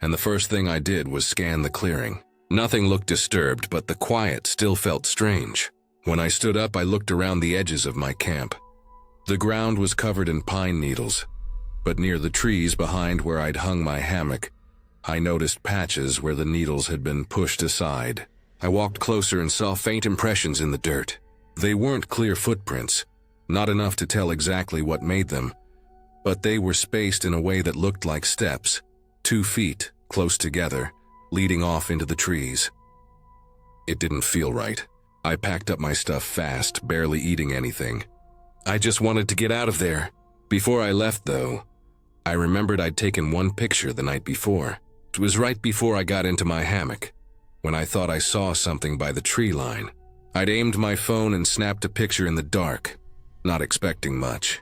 and the first thing I did was scan the clearing. Nothing looked disturbed, but the quiet still felt strange. When I stood up, I looked around the edges of my camp. The ground was covered in pine needles, but near the trees behind where I'd hung my hammock, I noticed patches where the needles had been pushed aside. I walked closer and saw faint impressions in the dirt. They weren't clear footprints, not enough to tell exactly what made them, but they were spaced in a way that looked like steps, 2 feet, close together, leading off into the trees. It didn't feel right. I packed up my stuff fast, barely eating anything. I just wanted to get out of there. Before I left, though, I remembered I'd taken one picture the night before. It was right before I got into my hammock, when I thought I saw something by the tree line. I'd aimed my phone and snapped a picture in the dark, not expecting much.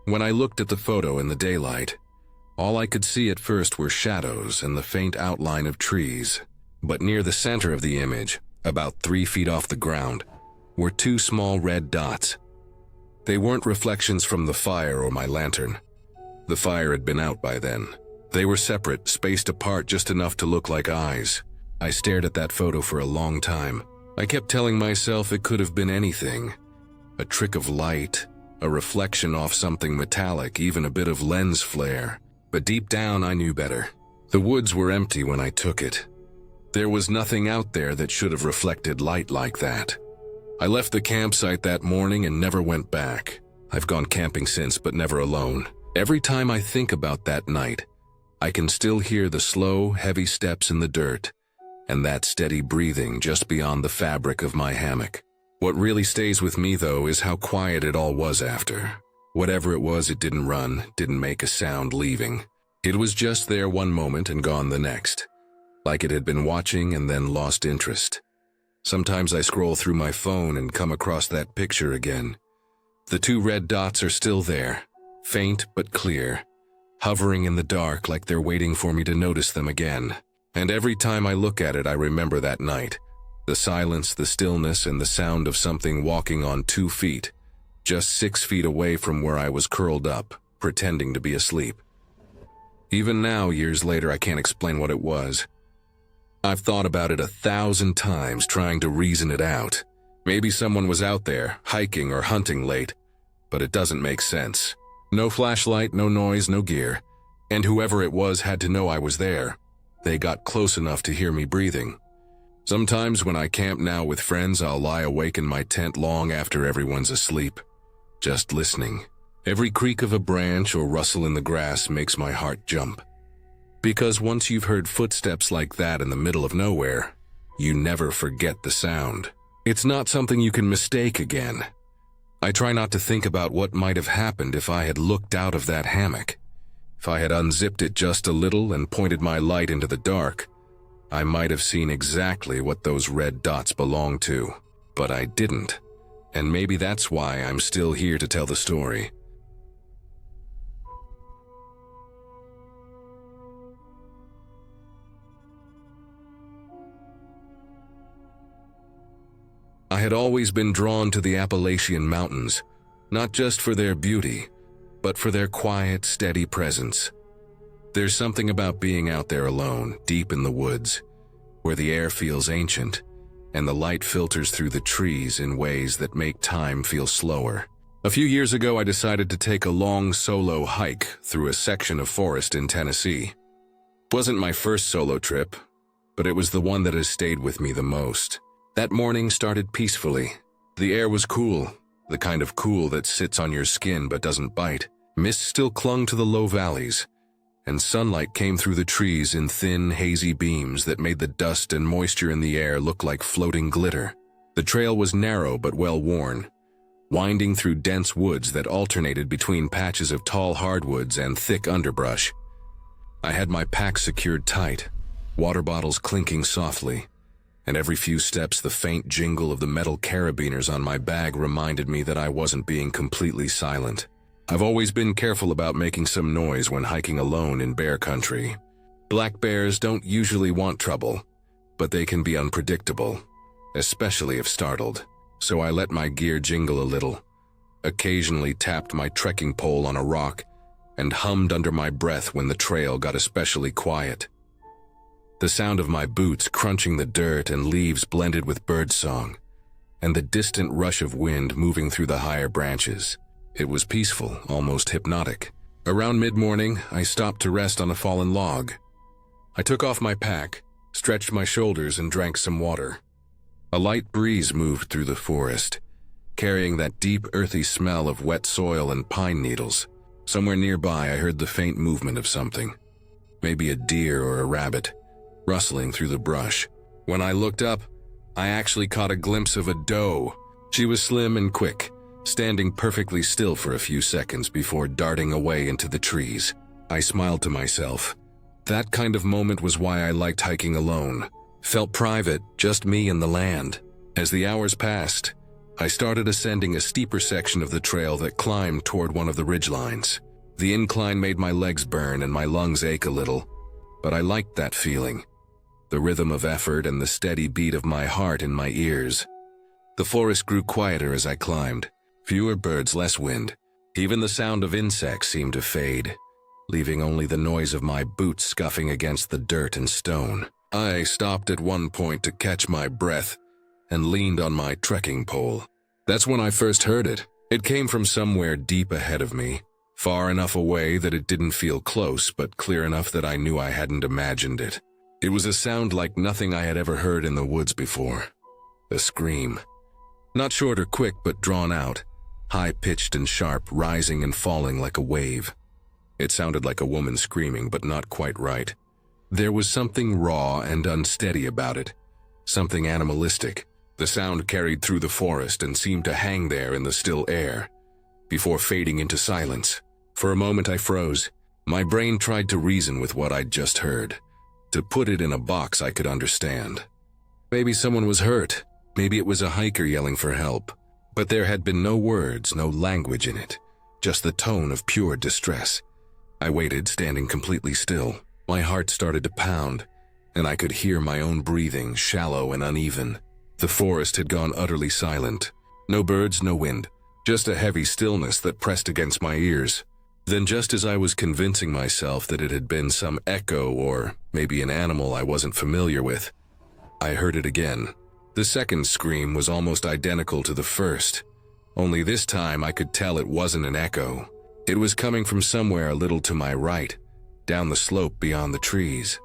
When I looked at the photo in the daylight, all I could see at first were shadows and the faint outline of trees. But near the center of the image, about 3 feet off the ground, were 2 small red dots. They weren't reflections from the fire or my lantern. The fire had been out by then. They were separate, spaced apart just enough to look like eyes. I stared at that photo for a long time. I kept telling myself it could have been anything. A trick of light, a reflection off something metallic, even a bit of lens flare. But deep down, I knew better. The woods were empty when I took it. There was nothing out there that should have reflected light like that. I left the campsite that morning and never went back. I've gone camping since, but never alone. Every time I think about that night, I can still hear the slow, heavy steps in the dirt, and that steady breathing just beyond the fabric of my hammock. What really stays with me, though, is how quiet it all was after. Whatever it was, it didn't run, didn't make a sound leaving. It was just there one moment and gone the next, like it had been watching and then lost interest. Sometimes I scroll through my phone and come across that picture again. The 2 red dots are still there, faint but clear, hovering in the dark like they're waiting for me to notice them again. And every time I look at it, I remember that night. The silence, the stillness, and the sound of something walking on 2 feet, just 6 feet away from where I was curled up, pretending to be asleep. Even now, years later, I can't explain what it was. I've thought about it 1,000 times, trying to reason it out. Maybe someone was out there, hiking or hunting late, but it doesn't make sense. No flashlight, no noise, no gear. And whoever it was had to know I was there. They got close enough to hear me breathing. Sometimes when I camp now with friends, I'll lie awake in my tent long after everyone's asleep, just listening. Every creak of a branch or rustle in the grass makes my heart jump. Because once you've heard footsteps like that in the middle of nowhere, you never forget the sound. It's not something you can mistake again. I try not to think about what might have happened if I had looked out of that hammock. If I had unzipped it just a little and pointed my light into the dark, I might have seen exactly what those red dots belonged to. But I didn't, and maybe that's why I'm still here to tell the story. I had always been drawn to the Appalachian Mountains, not just for their beauty, but for their quiet, steady presence. There's something about being out there alone, deep in the woods, where the air feels ancient, and the light filters through the trees in ways that make time feel slower. A few years ago, I decided to take a long solo hike through a section of forest in Tennessee. It wasn't my first solo trip, but it was the one that has stayed with me the most. That morning started peacefully. The air was cool, the kind of cool that sits on your skin but doesn't bite. Mist still clung to the low valleys, and sunlight came through the trees in thin, hazy beams that made the dust and moisture in the air look like floating glitter. The trail was narrow but well-worn, winding through dense woods that alternated between patches of tall hardwoods and thick underbrush. I had my pack secured tight, water bottles clinking softly, and every few steps the faint jingle of the metal carabiners on my bag reminded me that I wasn't being completely silent. I've always been careful about making some noise when hiking alone in bear country. Black bears don't usually want trouble, but they can be unpredictable, especially if startled. So I let my gear jingle a little, occasionally tapped my trekking pole on a rock, and hummed under my breath when the trail got especially quiet. The sound of my boots crunching the dirt and leaves blended with birdsong, and the distant rush of wind moving through the higher branches. It was peaceful, almost hypnotic. Around mid-morning, I stopped to rest on a fallen log. I took off my pack, stretched my shoulders, and drank some water. A light breeze moved through the forest, carrying that deep, earthy smell of wet soil and pine needles. Somewhere nearby, I heard the faint movement of something. Maybe a deer or a rabbit, rustling through the brush. When I looked up, I actually caught a glimpse of a doe. She was slim and quick, standing perfectly still for a few seconds before darting away into the trees. I smiled to myself. That kind of moment was why I liked hiking alone. Felt private, just me and the land. As the hours passed, I started ascending a steeper section of the trail that climbed toward one of the ridgelines. The incline made my legs burn and my lungs ache a little, but I liked that feeling. The rhythm of effort and the steady beat of my heart in my ears. The forest grew quieter as I climbed. Fewer birds, less wind. Even the sound of insects seemed to fade, leaving only the noise of my boots scuffing against the dirt and stone. I stopped at one point to catch my breath and leaned on my trekking pole. That's when I first heard it. It came from somewhere deep ahead of me, far enough away that it didn't feel close, but clear enough that I knew I hadn't imagined it. It was a sound like nothing I had ever heard in the woods before. A scream. Not short or quick, but drawn out, high-pitched and sharp, rising and falling like a wave. It sounded like a woman screaming, but not quite right. There was something raw and unsteady about it, something animalistic. The sound carried through the forest and seemed to hang there in the still air, before fading into silence. For a moment I froze. My brain tried to reason with what I'd just heard, to put it in a box I could understand. Maybe someone was hurt. Maybe it was a hiker yelling for help. But there had been no words, no language in it, just the tone of pure distress. I waited, standing completely still. My heart started to pound, and I could hear my own breathing, shallow and uneven. The forest had gone utterly silent. No birds, no wind, just a heavy stillness that pressed against my ears. Then, just as I was convincing myself that it had been some echo or maybe an animal I wasn't familiar with, I heard it again. The second scream was almost identical to the first, only this time I could tell it wasn't an echo. It was coming from somewhere a little to my right, down the slope beyond the trees.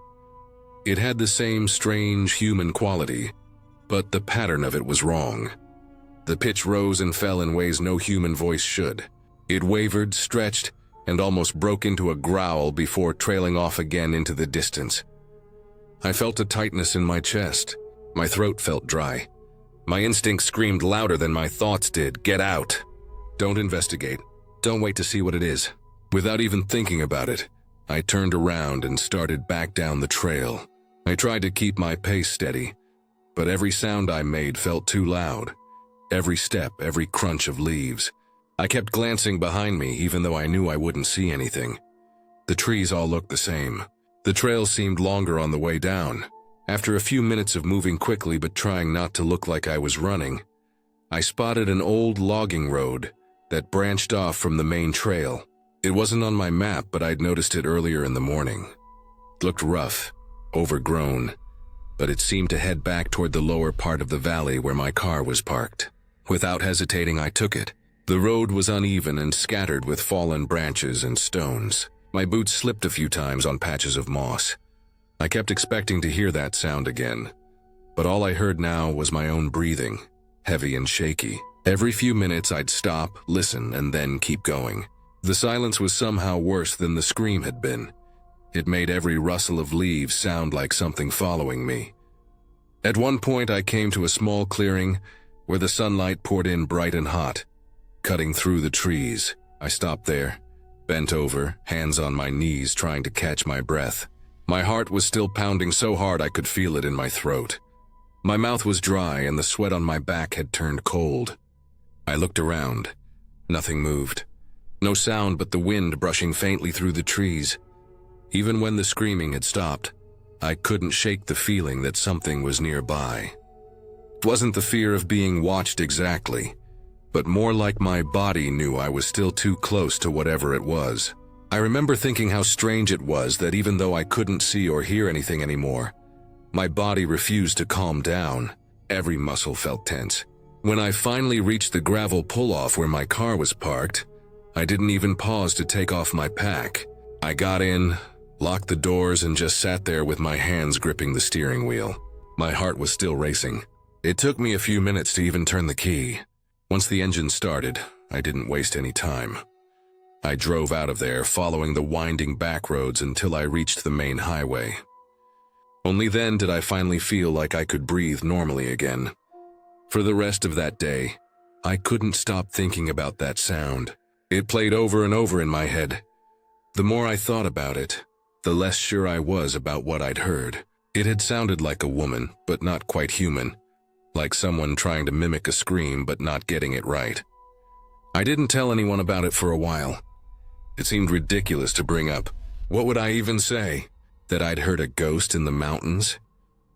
It had the same strange human quality, but the pattern of it was wrong. The pitch rose and fell in ways no human voice should. It wavered, stretched, and almost broke into a growl before trailing off again into the distance. I felt a tightness in my chest. My throat felt dry. My instincts screamed louder than my thoughts did. Get out. Don't investigate. Don't wait to see what it is. Without even thinking about it, I turned around and started back down the trail. I tried to keep my pace steady, but every sound I made felt too loud. Every step, every crunch of leaves. I kept glancing behind me even though I knew I wouldn't see anything. The trees all looked the same. The trail seemed longer on the way down. After a few minutes of moving quickly but trying not to look like I was running, I spotted an old logging road that branched off from the main trail. It wasn't on my map, but I'd noticed it earlier in the morning. It looked rough, overgrown, but it seemed to head back toward the lower part of the valley where my car was parked. Without hesitating, I took it. The road was uneven and scattered with fallen branches and stones. My boots slipped a few times on patches of moss. I kept expecting to hear that sound again, but all I heard now was my own breathing, heavy and shaky. Every few minutes I'd stop, listen, and then keep going. The silence was somehow worse than the scream had been. It made every rustle of leaves sound like something following me. At one point I came to a small clearing where the sunlight poured in bright and hot, cutting through the trees. I stopped there, bent over, hands on my knees trying to catch my breath. My heart was still pounding so hard I could feel it in my throat. My mouth was dry and the sweat on my back had turned cold. I looked around. Nothing moved. No sound but the wind brushing faintly through the trees. Even when the screaming had stopped, I couldn't shake the feeling that something was nearby. It wasn't the fear of being watched exactly, but more like my body knew I was still too close to whatever it was. I remember thinking how strange it was that even though I couldn't see or hear anything anymore, my body refused to calm down. Every muscle felt tense. When I finally reached the gravel pull-off where my car was parked, I didn't even pause to take off my pack. I got in, locked the doors, and just sat there with my hands gripping the steering wheel. My heart was still racing. It took me a few minutes to even turn the key. Once the engine started, I didn't waste any time. I drove out of there, following the winding back roads until I reached the main highway. Only then did I finally feel like I could breathe normally again. For the rest of that day, I couldn't stop thinking about that sound. It played over and over in my head. The more I thought about it, the less sure I was about what I'd heard. It had sounded like a woman, but not quite human. Like someone trying to mimic a scream but not getting it right. I didn't tell anyone about it for a while. It seemed ridiculous to bring up. What would I even say? That I'd heard a ghost in the mountains?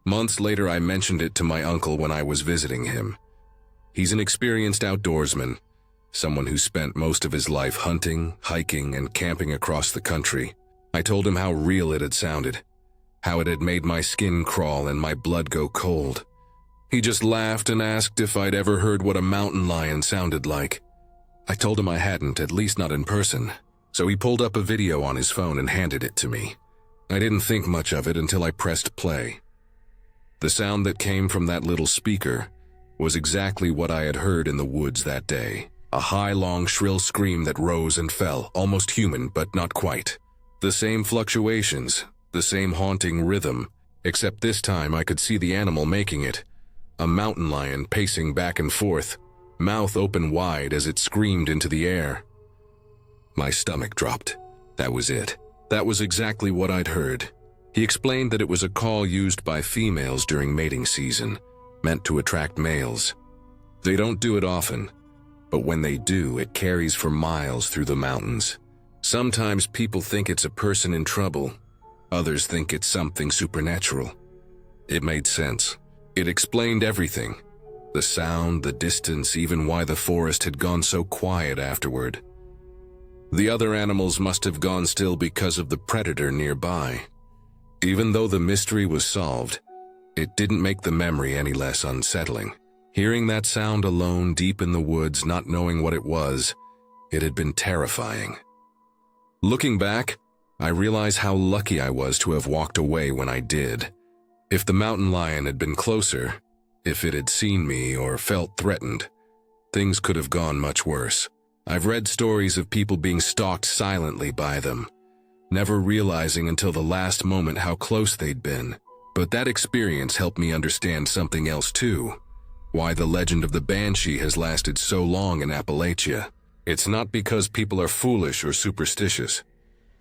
Months later I mentioned it to my uncle when I was visiting him. He's an experienced outdoorsman, someone who spent most of his life hunting, hiking, and camping across the country. I told him how real it had sounded, how it had made my skin crawl and my blood go cold. He just laughed and asked if I'd ever heard what a mountain lion sounded like. I told him I hadn't, at least not in person, so he pulled up a video on his phone and handed it to me. I didn't think much of it until I pressed play. The sound that came from that little speaker was exactly what I had heard in the woods that day. A high, long, shrill scream that rose and fell, almost human, but not quite. The same fluctuations, the same haunting rhythm, except this time I could see the animal making it. A mountain lion pacing back and forth, mouth open wide as it screamed into the air. My stomach dropped. That was it. That was exactly what I'd heard. He explained that it was a call used by females during mating season, meant to attract males. They don't do it often, but when they do, it carries for miles through the mountains. Sometimes people think it's a person in trouble. Others think it's something supernatural. It made sense. It explained everything. The sound, the distance, even why the forest had gone so quiet afterward. The other animals must have gone still because of the predator nearby. Even though the mystery was solved, it didn't make the memory any less unsettling. Hearing that sound alone deep in the woods, not knowing what it was, it had been terrifying. Looking back, I realize how lucky I was to have walked away when I did. If the mountain lion had been closer, if it had seen me or felt threatened, things could have gone much worse. I've read stories of people being stalked silently by them, never realizing until the last moment how close they'd been. But that experience helped me understand something else too. Why the legend of the Banshee has lasted so long in Appalachia. It's not because people are foolish or superstitious.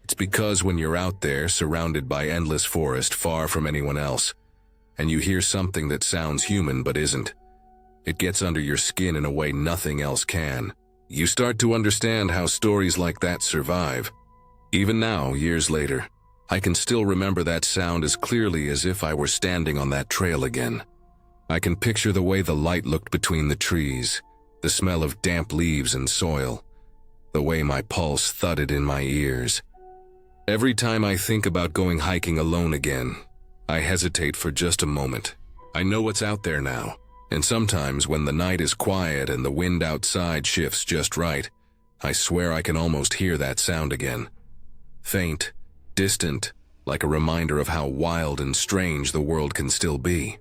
It's because when you're out there, surrounded by endless forest, far from anyone else, and you hear something that sounds human but isn't, it gets under your skin in a way nothing else can. You start to understand how stories like that survive. Even now, years later, I can still remember that sound as clearly as if I were standing on that trail again. I can picture the way the light looked between the trees, the smell of damp leaves and soil, the way my pulse thudded in my ears. Every time I think about going hiking alone again, I hesitate for just a moment. I know what's out there now, and sometimes when the night is quiet and the wind outside shifts just right, I swear I can almost hear that sound again. Faint, distant, like a reminder of how wild and strange the world can still be.